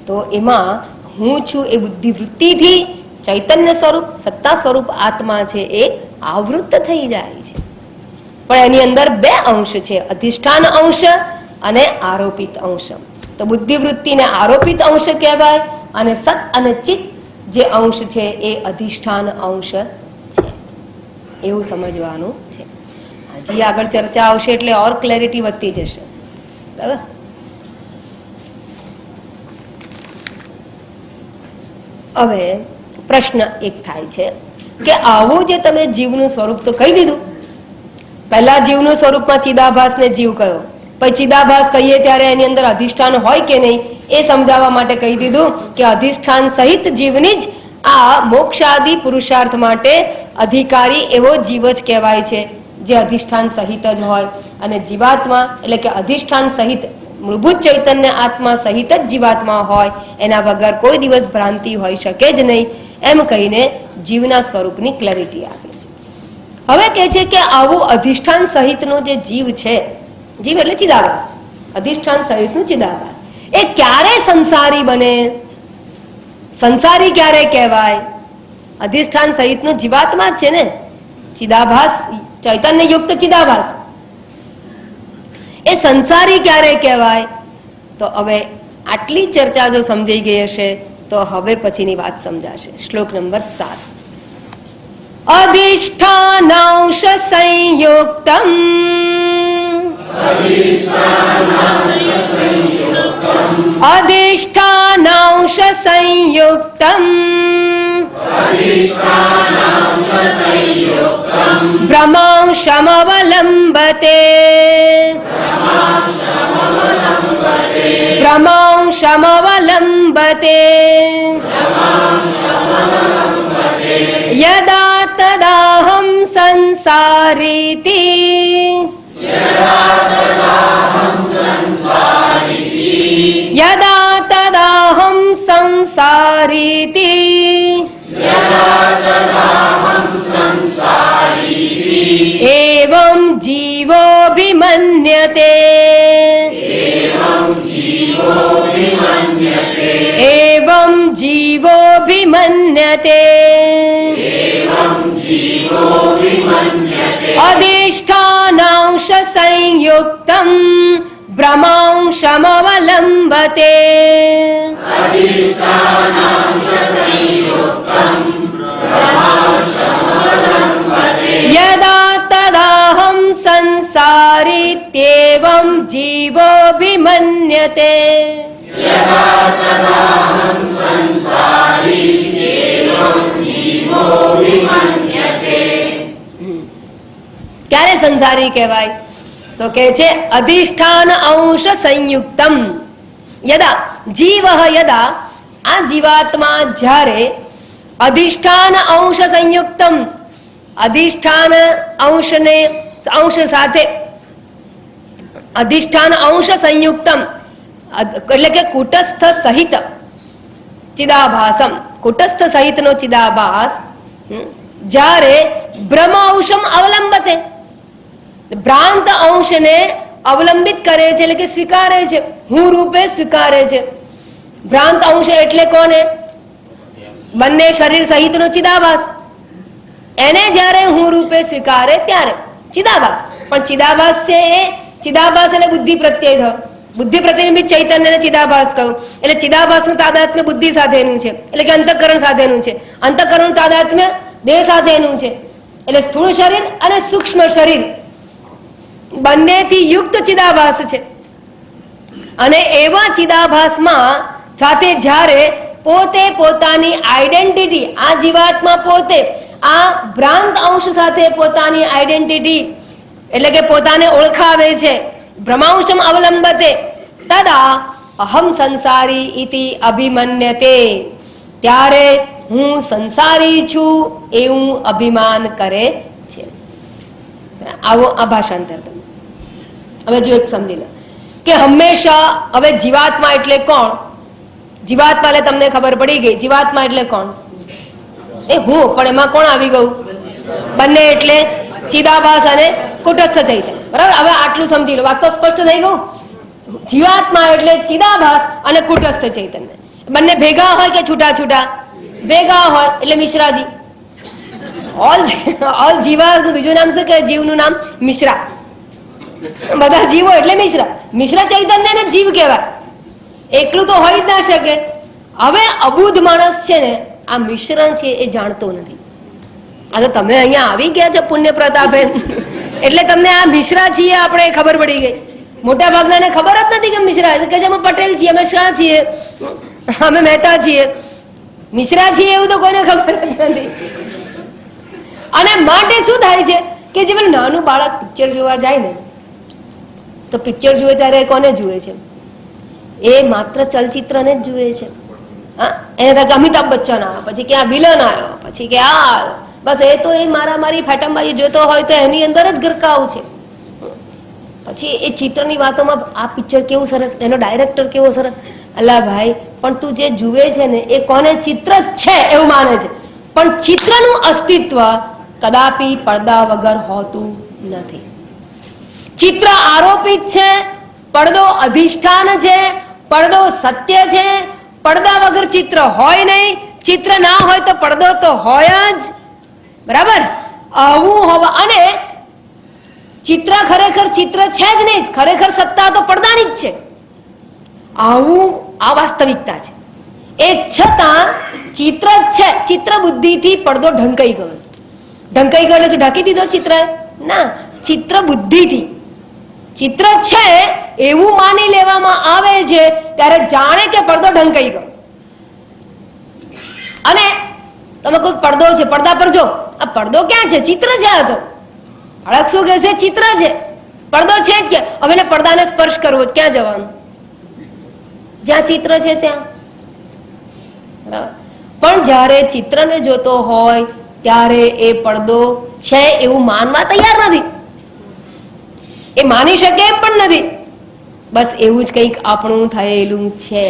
તો એમાં હું છું એ બુદ્ધિ વૃત્તિથી ચૈતન્ય સ્વરૂપ, સત્તા સ્વરૂપ આત્મા છે એ આવૃત્ત થઈ જાય છે. પણ એની અંદર બે અંશ છે, અધિષ્ઠાન અંશ અને આરોપિત અંશ. તો બુદ્ધિ વૃત્તિને આરોપિત અંશ કહેવાય અને સત અને ચિત્ત જે અંશ છે એ અધિષ્ઠાન અંશ છે, એવું સમજવાનું છે. હજી આગળ ચર્ચા આવશે એટલે ઓર ક્લેરિટી વધતી જશે, બરાબર? હવે પ્રશ્ન એક થાય છે કે આવું જે તમે જીવનું સ્વરૂપ તો કહી દીધું, પહેલા જીવનું સ્વરૂપમાં ચિદાભાસને જીવ કયો, પછી ચિદાભાસ કહીએ ત્યારે એની અંદર અધિષ્ઠાન હોય કે નહીં એ સમજાવવા માટે કહી દીધું કે અધિષ્ઠાન સહિત જીવની જ આ મોક્ષાદિ પુરુષાર્થ માટે અધિકારી એવો જીવ જ કહેવાય છે, જે અધિષ્ઠાન સહિત જ હોય. અને જીવાત્મા એટલે કે અધિષ્ઠાન સહિત મૂળભૂત ચૈતન્ય આત્મા સહિત જ જીવાત્મા હોય, એના વગર કોઈ દિવસ ભ્રાંતિ હોઈ શકે જ નહીં, એમ કહીને જીવના સ્વરૂપની ક્લેરિટી આપી. હવે કહે છે કે આવું અધિષ્ઠાન સહિતનો જે જીવ છે, જીવ એટલે ચિદાભાસ, અધિષ્ઠાન સહિતનું ચિદાભાસ, એ ક્યારે સંસારી બને? સંસારી ક્યારે કહેવાય? અધિષ્ઠાન સહિતનું જીવાત્મા જ છે ને, ચિદાભાસ, ચૈતન્ય યુક્ત ચિદાભાસ. એ સંસારી ક્યારે કહેવાય? તો હવે આટલી ચર્ચા જો સમજાઈ ગઈ હશે તો હવે પછીની વાત સમજાશે. શ્લોક નંબર 7. અધિષ્ઠાનાંશ સંયુક્તમ અધિષ્ઠાનાંશ સંયુક્તમ ભ્રમાંશમવલંબતે ભ્રમાંશમવલંબતે यदा तदाहं संसारीति यदा तदाहं संसारीति एवं जीवोऽभिमन्यते एवं जीवोऽभिमन्यते अधिष्ठानांश संयुक्तं भ्रमांशमवलम्बते यदा तदाहं संसारीत्येवं जीवोऽभिमन्यते ક્યારે સંસારી કહેવાય? તો કે છે અધિષ્ઠાન અંશ સંયુક્તમ યદા જીવ યદા આ જીવાત્મા જ્યારે અધિષ્ઠાન અંશ સંયુક્તમ અધિષ્ઠાન અંશને અંશ સાથે અધિષ્ઠાન અંશ સંયુક્તમ એટલે કે કુટસ્થ સહિત ચિદાભાસમ કુટસ્થ સહિતનો ચિદાભાસ જ્યારે બ્રહ્મ અંશમ અવલંબતે ભ્રાંત અંશને અવલંબિત કરે છે એટલે કે સ્વીકારે છે, હું રૂપે સ્વીકારે છે. ભ્રાંત અંશ એટલે કોને? બંને શરીર સહિતનો ચિદાભાસ. એને જ્યારે હું રૂપે સ્વીકારે ત્યારે ચિદાભાસ. પણ ચિદાભાસ છે એ ચિદાભાસ એટલે બુદ્ધિ પ્રત્યય થયો. બુદ્ધિ પ્રતિબિંબિત ચૈતન્યને ચિદાભાસ કહ્યું. એટલે ચિદાભાસનું તાદાત્મ્ય બુદ્ધિ સાથેનું છે, એટલે કે અંતઃકરણ સાથેનું છે. અંતઃકરણ તાદાત્મ્ય દેહ સાથેનું છે. એટલે સ્થૂળ શરીર અને સૂક્ષ્મ શરીર બંનેથી યુક્ત ચિદાભાસ છે. અને એવા ચિદાભાસમાં સાથે જ્યારે પોતે પોતાની આઈડેન્ટિટી આ જીવાત્મા પોતે આ ભ્રાંત અંશ સાથે પોતાની આઈડેન્ટિટી એટલે કે પોતાને ઓળખાવે છે, ભ્રમાંશમ અવલંબતે તદા અહમ સંસારી ઇતિ અભિમન્યતે ત્યારે હું સંસારી છું એવું અભિમાન કરે છે. આવો આ ભાષાંતર. હવે જો એક સમજી લો કે હંમેશા હવે જીવાત્મા એટલે કોણ? જીવાત્મા એટલે તમને ખબર પડી ગઈ. જીવાત્મા એટલે કોણ? એ હું, પણ એમાં કોણ આવી ગયું? બંને એટલે ચિદાભાસ અને કુટસ્થ ચૈતન્ય. બરાબર? હવે આટલું સમજી લો. વાત તો સ્પષ્ટ થઈ ગયું. જીવાત્મા એટલે ચિદાભાસ અને કુટસ્થ ચૈતન્ય. બંને ભેગા હોય કે છૂટા છૂટા? ભેગા હોય એટલે મિશ્રાજી. ઓલ જીવાનું બીજું નામ છે કે જીવનું નામ મિશ્રા. બધા જીવો એટલે મિશ્રા. મિશ્ર ચૈતન્યને જીવ કહેવાય. એકલું તો હોય જ ના શકે. હવે અબુધ માણસ છે ને આ મિશ્રણ છે એ જાણતો નથી. આ તો તમે અહીંયા આવી ગયા છો પુણ્ય પ્રતાપે એટલે તમને આ મિશ્રા છીએ આપણે ખબર પડી ગઈ. મોટા ભાગના ખબર જ નથી કે મિશ્રા કે અમે પટેલ છીએ, અમે શાહ છીએ, અમે મહેતા છીએ, મિશ્રા છીએ એવું તો કોઈને ખબર જ નથી. અને માટે શું થાય છે કે જે નાનું બાળક પિક્ચર જોવા જાય ને તો પિક્ચર જુએ ત્યારે કોને જુએ છે? એ માત્ર ચલચિત્રને જ જુએ છે. એને તક અમિતાભ બચ્ચન આવ્યો, પછી કે આ વિલન આવ્યો, પછી કે આ આવ્યો, બસ એ તો એ મારી ફેટમબાજી જોતો હોય તો એની અંદર જ ગરકાવ છે. પછી એ ચિત્રની વાતોમાં આ પિક્ચર કેવું સરસ, એનો ડાયરેક્ટર કેવો સરસ. અલ્લા ભાઈ, પણ તું જે જુએ છે ને એ કોને? ચિત્ર જ છે એવું માને છે. પણ ચિત્રનું અસ્તિત્વ કદાપી પડદા વગર હોતું નથી. ચિત્ર આરોપિત છે, પડદો અધિષ્ઠાન છે, પડદો સત્ય છે. પડદા વગર ચિત્ર હોય નહીં. ચિત્ર ના હોય તો પડદો તો હોય જ. બરાબર? આવું હોવા અને ચિત્ર ખરેખર ચિત્ર છે જ નહીં, ખરેખર સત્તા તો પડદાની જ છે. આવું આ વાસ્તવિકતા છે. એ છતાં ચિત્ર જ છે. ચિત્ર બુદ્ધિથી પડદો ઢંકાઈ ગયો. ઢંકાઈ ગયો એટલે ઢાંકી દીધો ચિત્ર? ના, ચિત્ર બુદ્ધિથી. ચિત્ર છે એવું માની લેવામાં આવે છે ત્યારે જાણે કે પડદો ઢંકાઈ ગયો. અને તમે કોઈ પડદો છે, પડદા પર જો, આ પડદો ક્યાં છે? ચિત્ર છે. આ તો અળગ શું કે છે? ચિત્ર છે. પડદો છે જ કે હવે પડદાને સ્પર્શ કરવો ક્યાં જવાનું? જ્યાં ચિત્ર છે ત્યાં. બરાબર? પણ જ્યારે ચિત્રને જોતો હોય ત્યારે એ પડદો છે એવું માનવા તૈયાર નથી. એ માની શકે એમ પણ નથી. બસ એવું જ કંઈક આપણું થયેલું છે.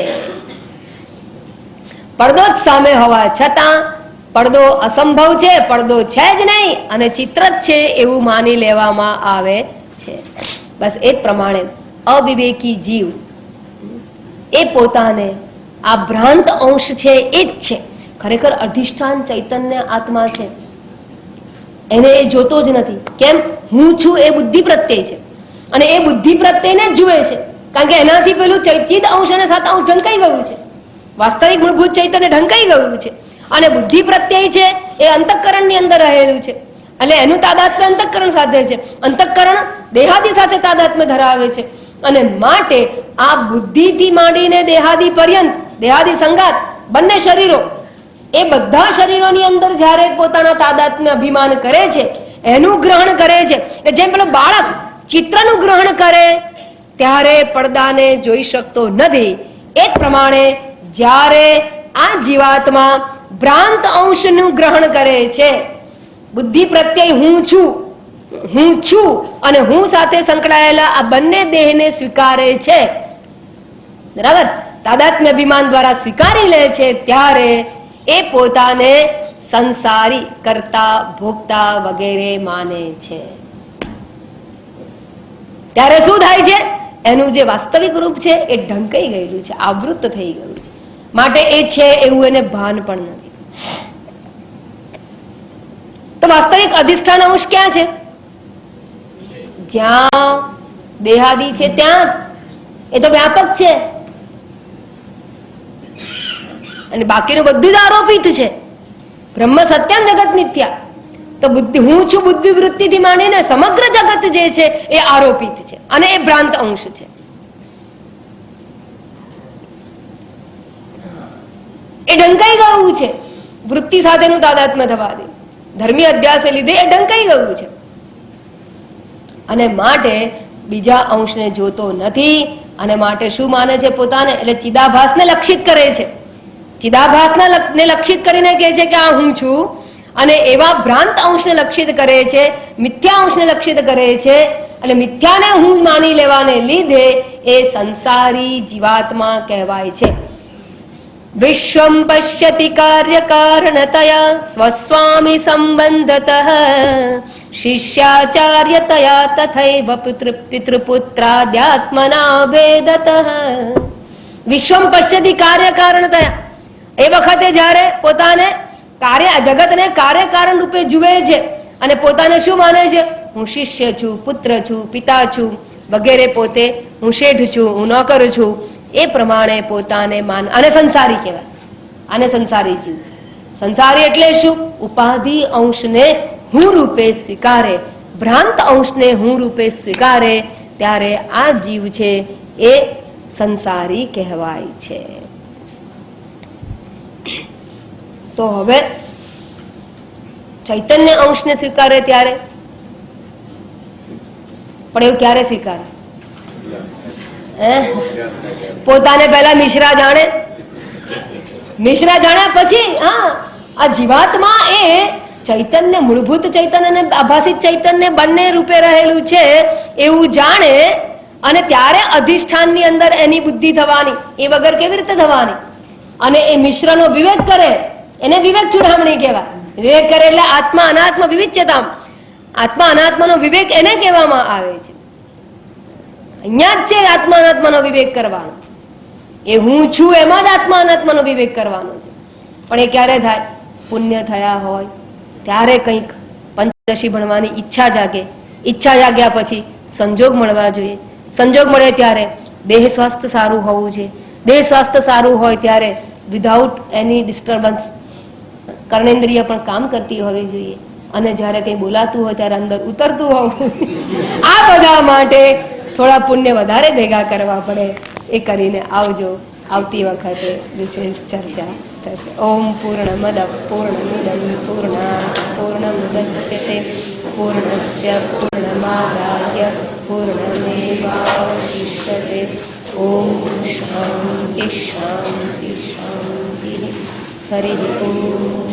પડદો જ સામે હોવા છતાં પડદો અસંભવ છે, પડદો છે જ નહીં અને ચિત્ર જ છે એવું માની લેવામાં આવે છે. બસ એ જ પ્રમાણે અવિવેકી જીવ એ પોતાને આ ભ્રાંત અંશ છે એ જ છે. ખરેખર અધિષ્ઠાન ચૈતન્ય આત્મા છે એને એ જોતો જ નથી. કેમ? હું છું એ બુદ્ધિ પ્રત્યે છે અને એ બુદ્ધિ પ્રત્યેને જ જુએ છે. કારણ કે એનાથી પેલું ચિદ અંશ અને સત અંશ ઢંકાઈ ગયું છે. વાસ્તવિક મૂળભૂત ચૈતન્ય ઢંકાઈ ગયું છે અને બુદ્ધિ પ્રત્યય છે એ અંતઃકરણની અંદર રહેલું છે. એટલે એનું તાદાત્મ્ય અંતઃકરણ સાથે છે. અંતઃકરણ દેહાદી સાથે તાદાત્મ્ય ધરાવે છે અને માટે આ બુદ્ધિથી માંડીને દેહાદી પર્યંત, દેહાદી સંગાત બંને શરીરો, એ બધા શરીરોની અંદર જ્યારે પોતાના તાદાત્મ્ય અભિમાન કરે છે, એનું ગ્રહણ કરે છે. જેમ પેલો બાળક ચિત્રનું ગ્રહણ કરે ત્યારે પડદાને જોઈ શકતો નથી, એ જ પ્રમાણે જ્યારે આ જીવાત્મા ભ્રાંત અંશનું ગ્રહણ કરે છે, બુદ્ધિ પ્રત્યય હું છું અને હું સાથે સંકળાયેલા આ બંને દેહને સ્વીકારે છે, બરાબર, તાદાત્મ્ય અભિમાન દ્વારા સ્વીકારી લે છે, ત્યારે એ પોતાને સંસારી, કરતા, ભોગતા વગેરે માને છે. ત્યારે શું થાય છે? એનું જે વાસ્તવિક રૂપ છે એ ઢંકાઈ ગયેલું છે, આવૃત થઈ ગયું છે. માટે એ છે એવું એને ભાન પણ નથી. તો વાસ્તવિક અધિષ્ઠાન અંશ ક્યાં છે? જ્યાં દેહાદી છે ત્યાં જ. એ તો વ્યાપક છે અને બાકીનું બધું જ આરોપિત છે. બ્રહ્મ સત્યમ જગત મિથ્યા. તો બુદ્ધિ, હું છું બુદ્ધિ વૃત્તિથી માંડીને સમગ્ર જગત જે છે એ આરોપિત છે અને એ ભ્રાંત અંશ છે. એ ઢંકાઈ ગયું છે વૃત્તિ સાથેનું તાદાત્મ્ય થવા દે, ધર્મી અધ્યાસે લીધે એ ઢંકાઈ ગયું છે અને માટે બીજા અંશને જોતો નથી અને માટે શું માને છે પોતાને? એટલે ચિદાભાસને લક્ષિત કરે છે. ચિદાભાસને લક્ષિત કરીને કહે છે કે આ હું છું અને એવા ભ્રાંત અંશને લક્ષિત કરે છે, મિથ્યા અંશને લક્ષિત કરે છે અને મિથ્યાને હું માની લેવાને લીધે એ સંસારી જીવાત્મા કહેવાય છે. વિશ્વમ પશ્યતિ કાર્ય કારણતયા સ્વસ્વામી સંબંધતઃ શિષ્યાચાર્યતયા તથૈવ પિતૃપુત્રાદ્યાત્મના ભેદતઃ. વિશ્વમ પશ્યતિ કાર્ય કારણતયા. એ વખતે જ્યારે પોતાને જગતને કાર્યકારણ રૂપે જુએ છે અને પોતાને શું માને છે? હું શિષ્ય છું, પુત્ર છું, પિતા છું વગેરે, પોતે હું શેઠ છું, હું નોકર છું, એ પ્રમાણે પોતાને આને સંસારી કહેવાય. આને સંસારી જીવ. સંસારી એટલે શું? ઉપાધિ અંશને હું રૂપે સ્વીકારે, ભ્રાંત અંશને હું રૂપે સ્વીકારે, ત્યારે આ જીવ છે એ સંસારી કહેવાય છે. તો હવે ચૈતન્ય અંશને સ્વીકારે ત્યારે, પણ એવું ક્યારે સ્વીકારે? પોતાને પહેલા મિશ્રા જાણે, મિશ્રા જાણ્યા પછી આ જીવાત્મા એ ચૈતન્ય, મૂળભૂત ચૈતન્ય અને આભાસિત ચૈતન્ય બંને રૂપે રહેલું છે એવું જાણે અને ત્યારે અધિષ્ઠાનની અંદર એની બુદ્ધિ થવાની. એ વગર કેવી રીતે થવાની? અને એ મિશ્રનો વિવેક કરે, એને વિવેક ચૂડામણી કહેવાય. વિવેક કરે એટલે આત્મા અનાત્મ વિવિચ્યતા. આત્મા અનાત્માનો વિવેક એને કહેવામાં આવે છે. અહીંયા જ છે આત્મા અનાત્માનો વિવેક કરવાનો. એ હું છું એમાં જ આત્મા અનાત્માનો વિવેક કરવાનો છે. પણ એ ક્યારે થાય? પુણ્ય થયા હોય ત્યારે કંઈક પંચદશી ભણવાની ઈચ્છા જાગે. ઈચ્છા જાગ્યા પછી સંજોગ મળવા જોઈએ. સંજોગ મળે ત્યારે દેહ સ્વાસ્થ્ય સારું હોવું જોઈએ. દેહ સ્વાસ્થ્ય સારું હોય ત્યારે વિધાઉટ એની ડિસ્ટર્બન્સ કર્ણેન્દ્રિય પણ કામ કરતી હોવી જોઈએ અને જ્યારે કંઈ બોલાતું હોય ત્યારે અંદર ઉતરતું હોવું. આ બધા માટે થોડા પુણ્ય વધારે ભેગા કરવા પડે. એ કરીને આવજો. આવતી વખતે વિશેષ ચર્ચા થશે. ઓમ પૂર્ણમદ પૂર્ણમિદં પૂર્ણાત પૂર્ણમુદચ્યતે પૂર્ણસ્ય પૂર્ણમાદાય પૂર્ણમેવાવશિષ્યતે. ઓમ શાંતિ શાંતિ શાંતિ. હરિ ઓમ.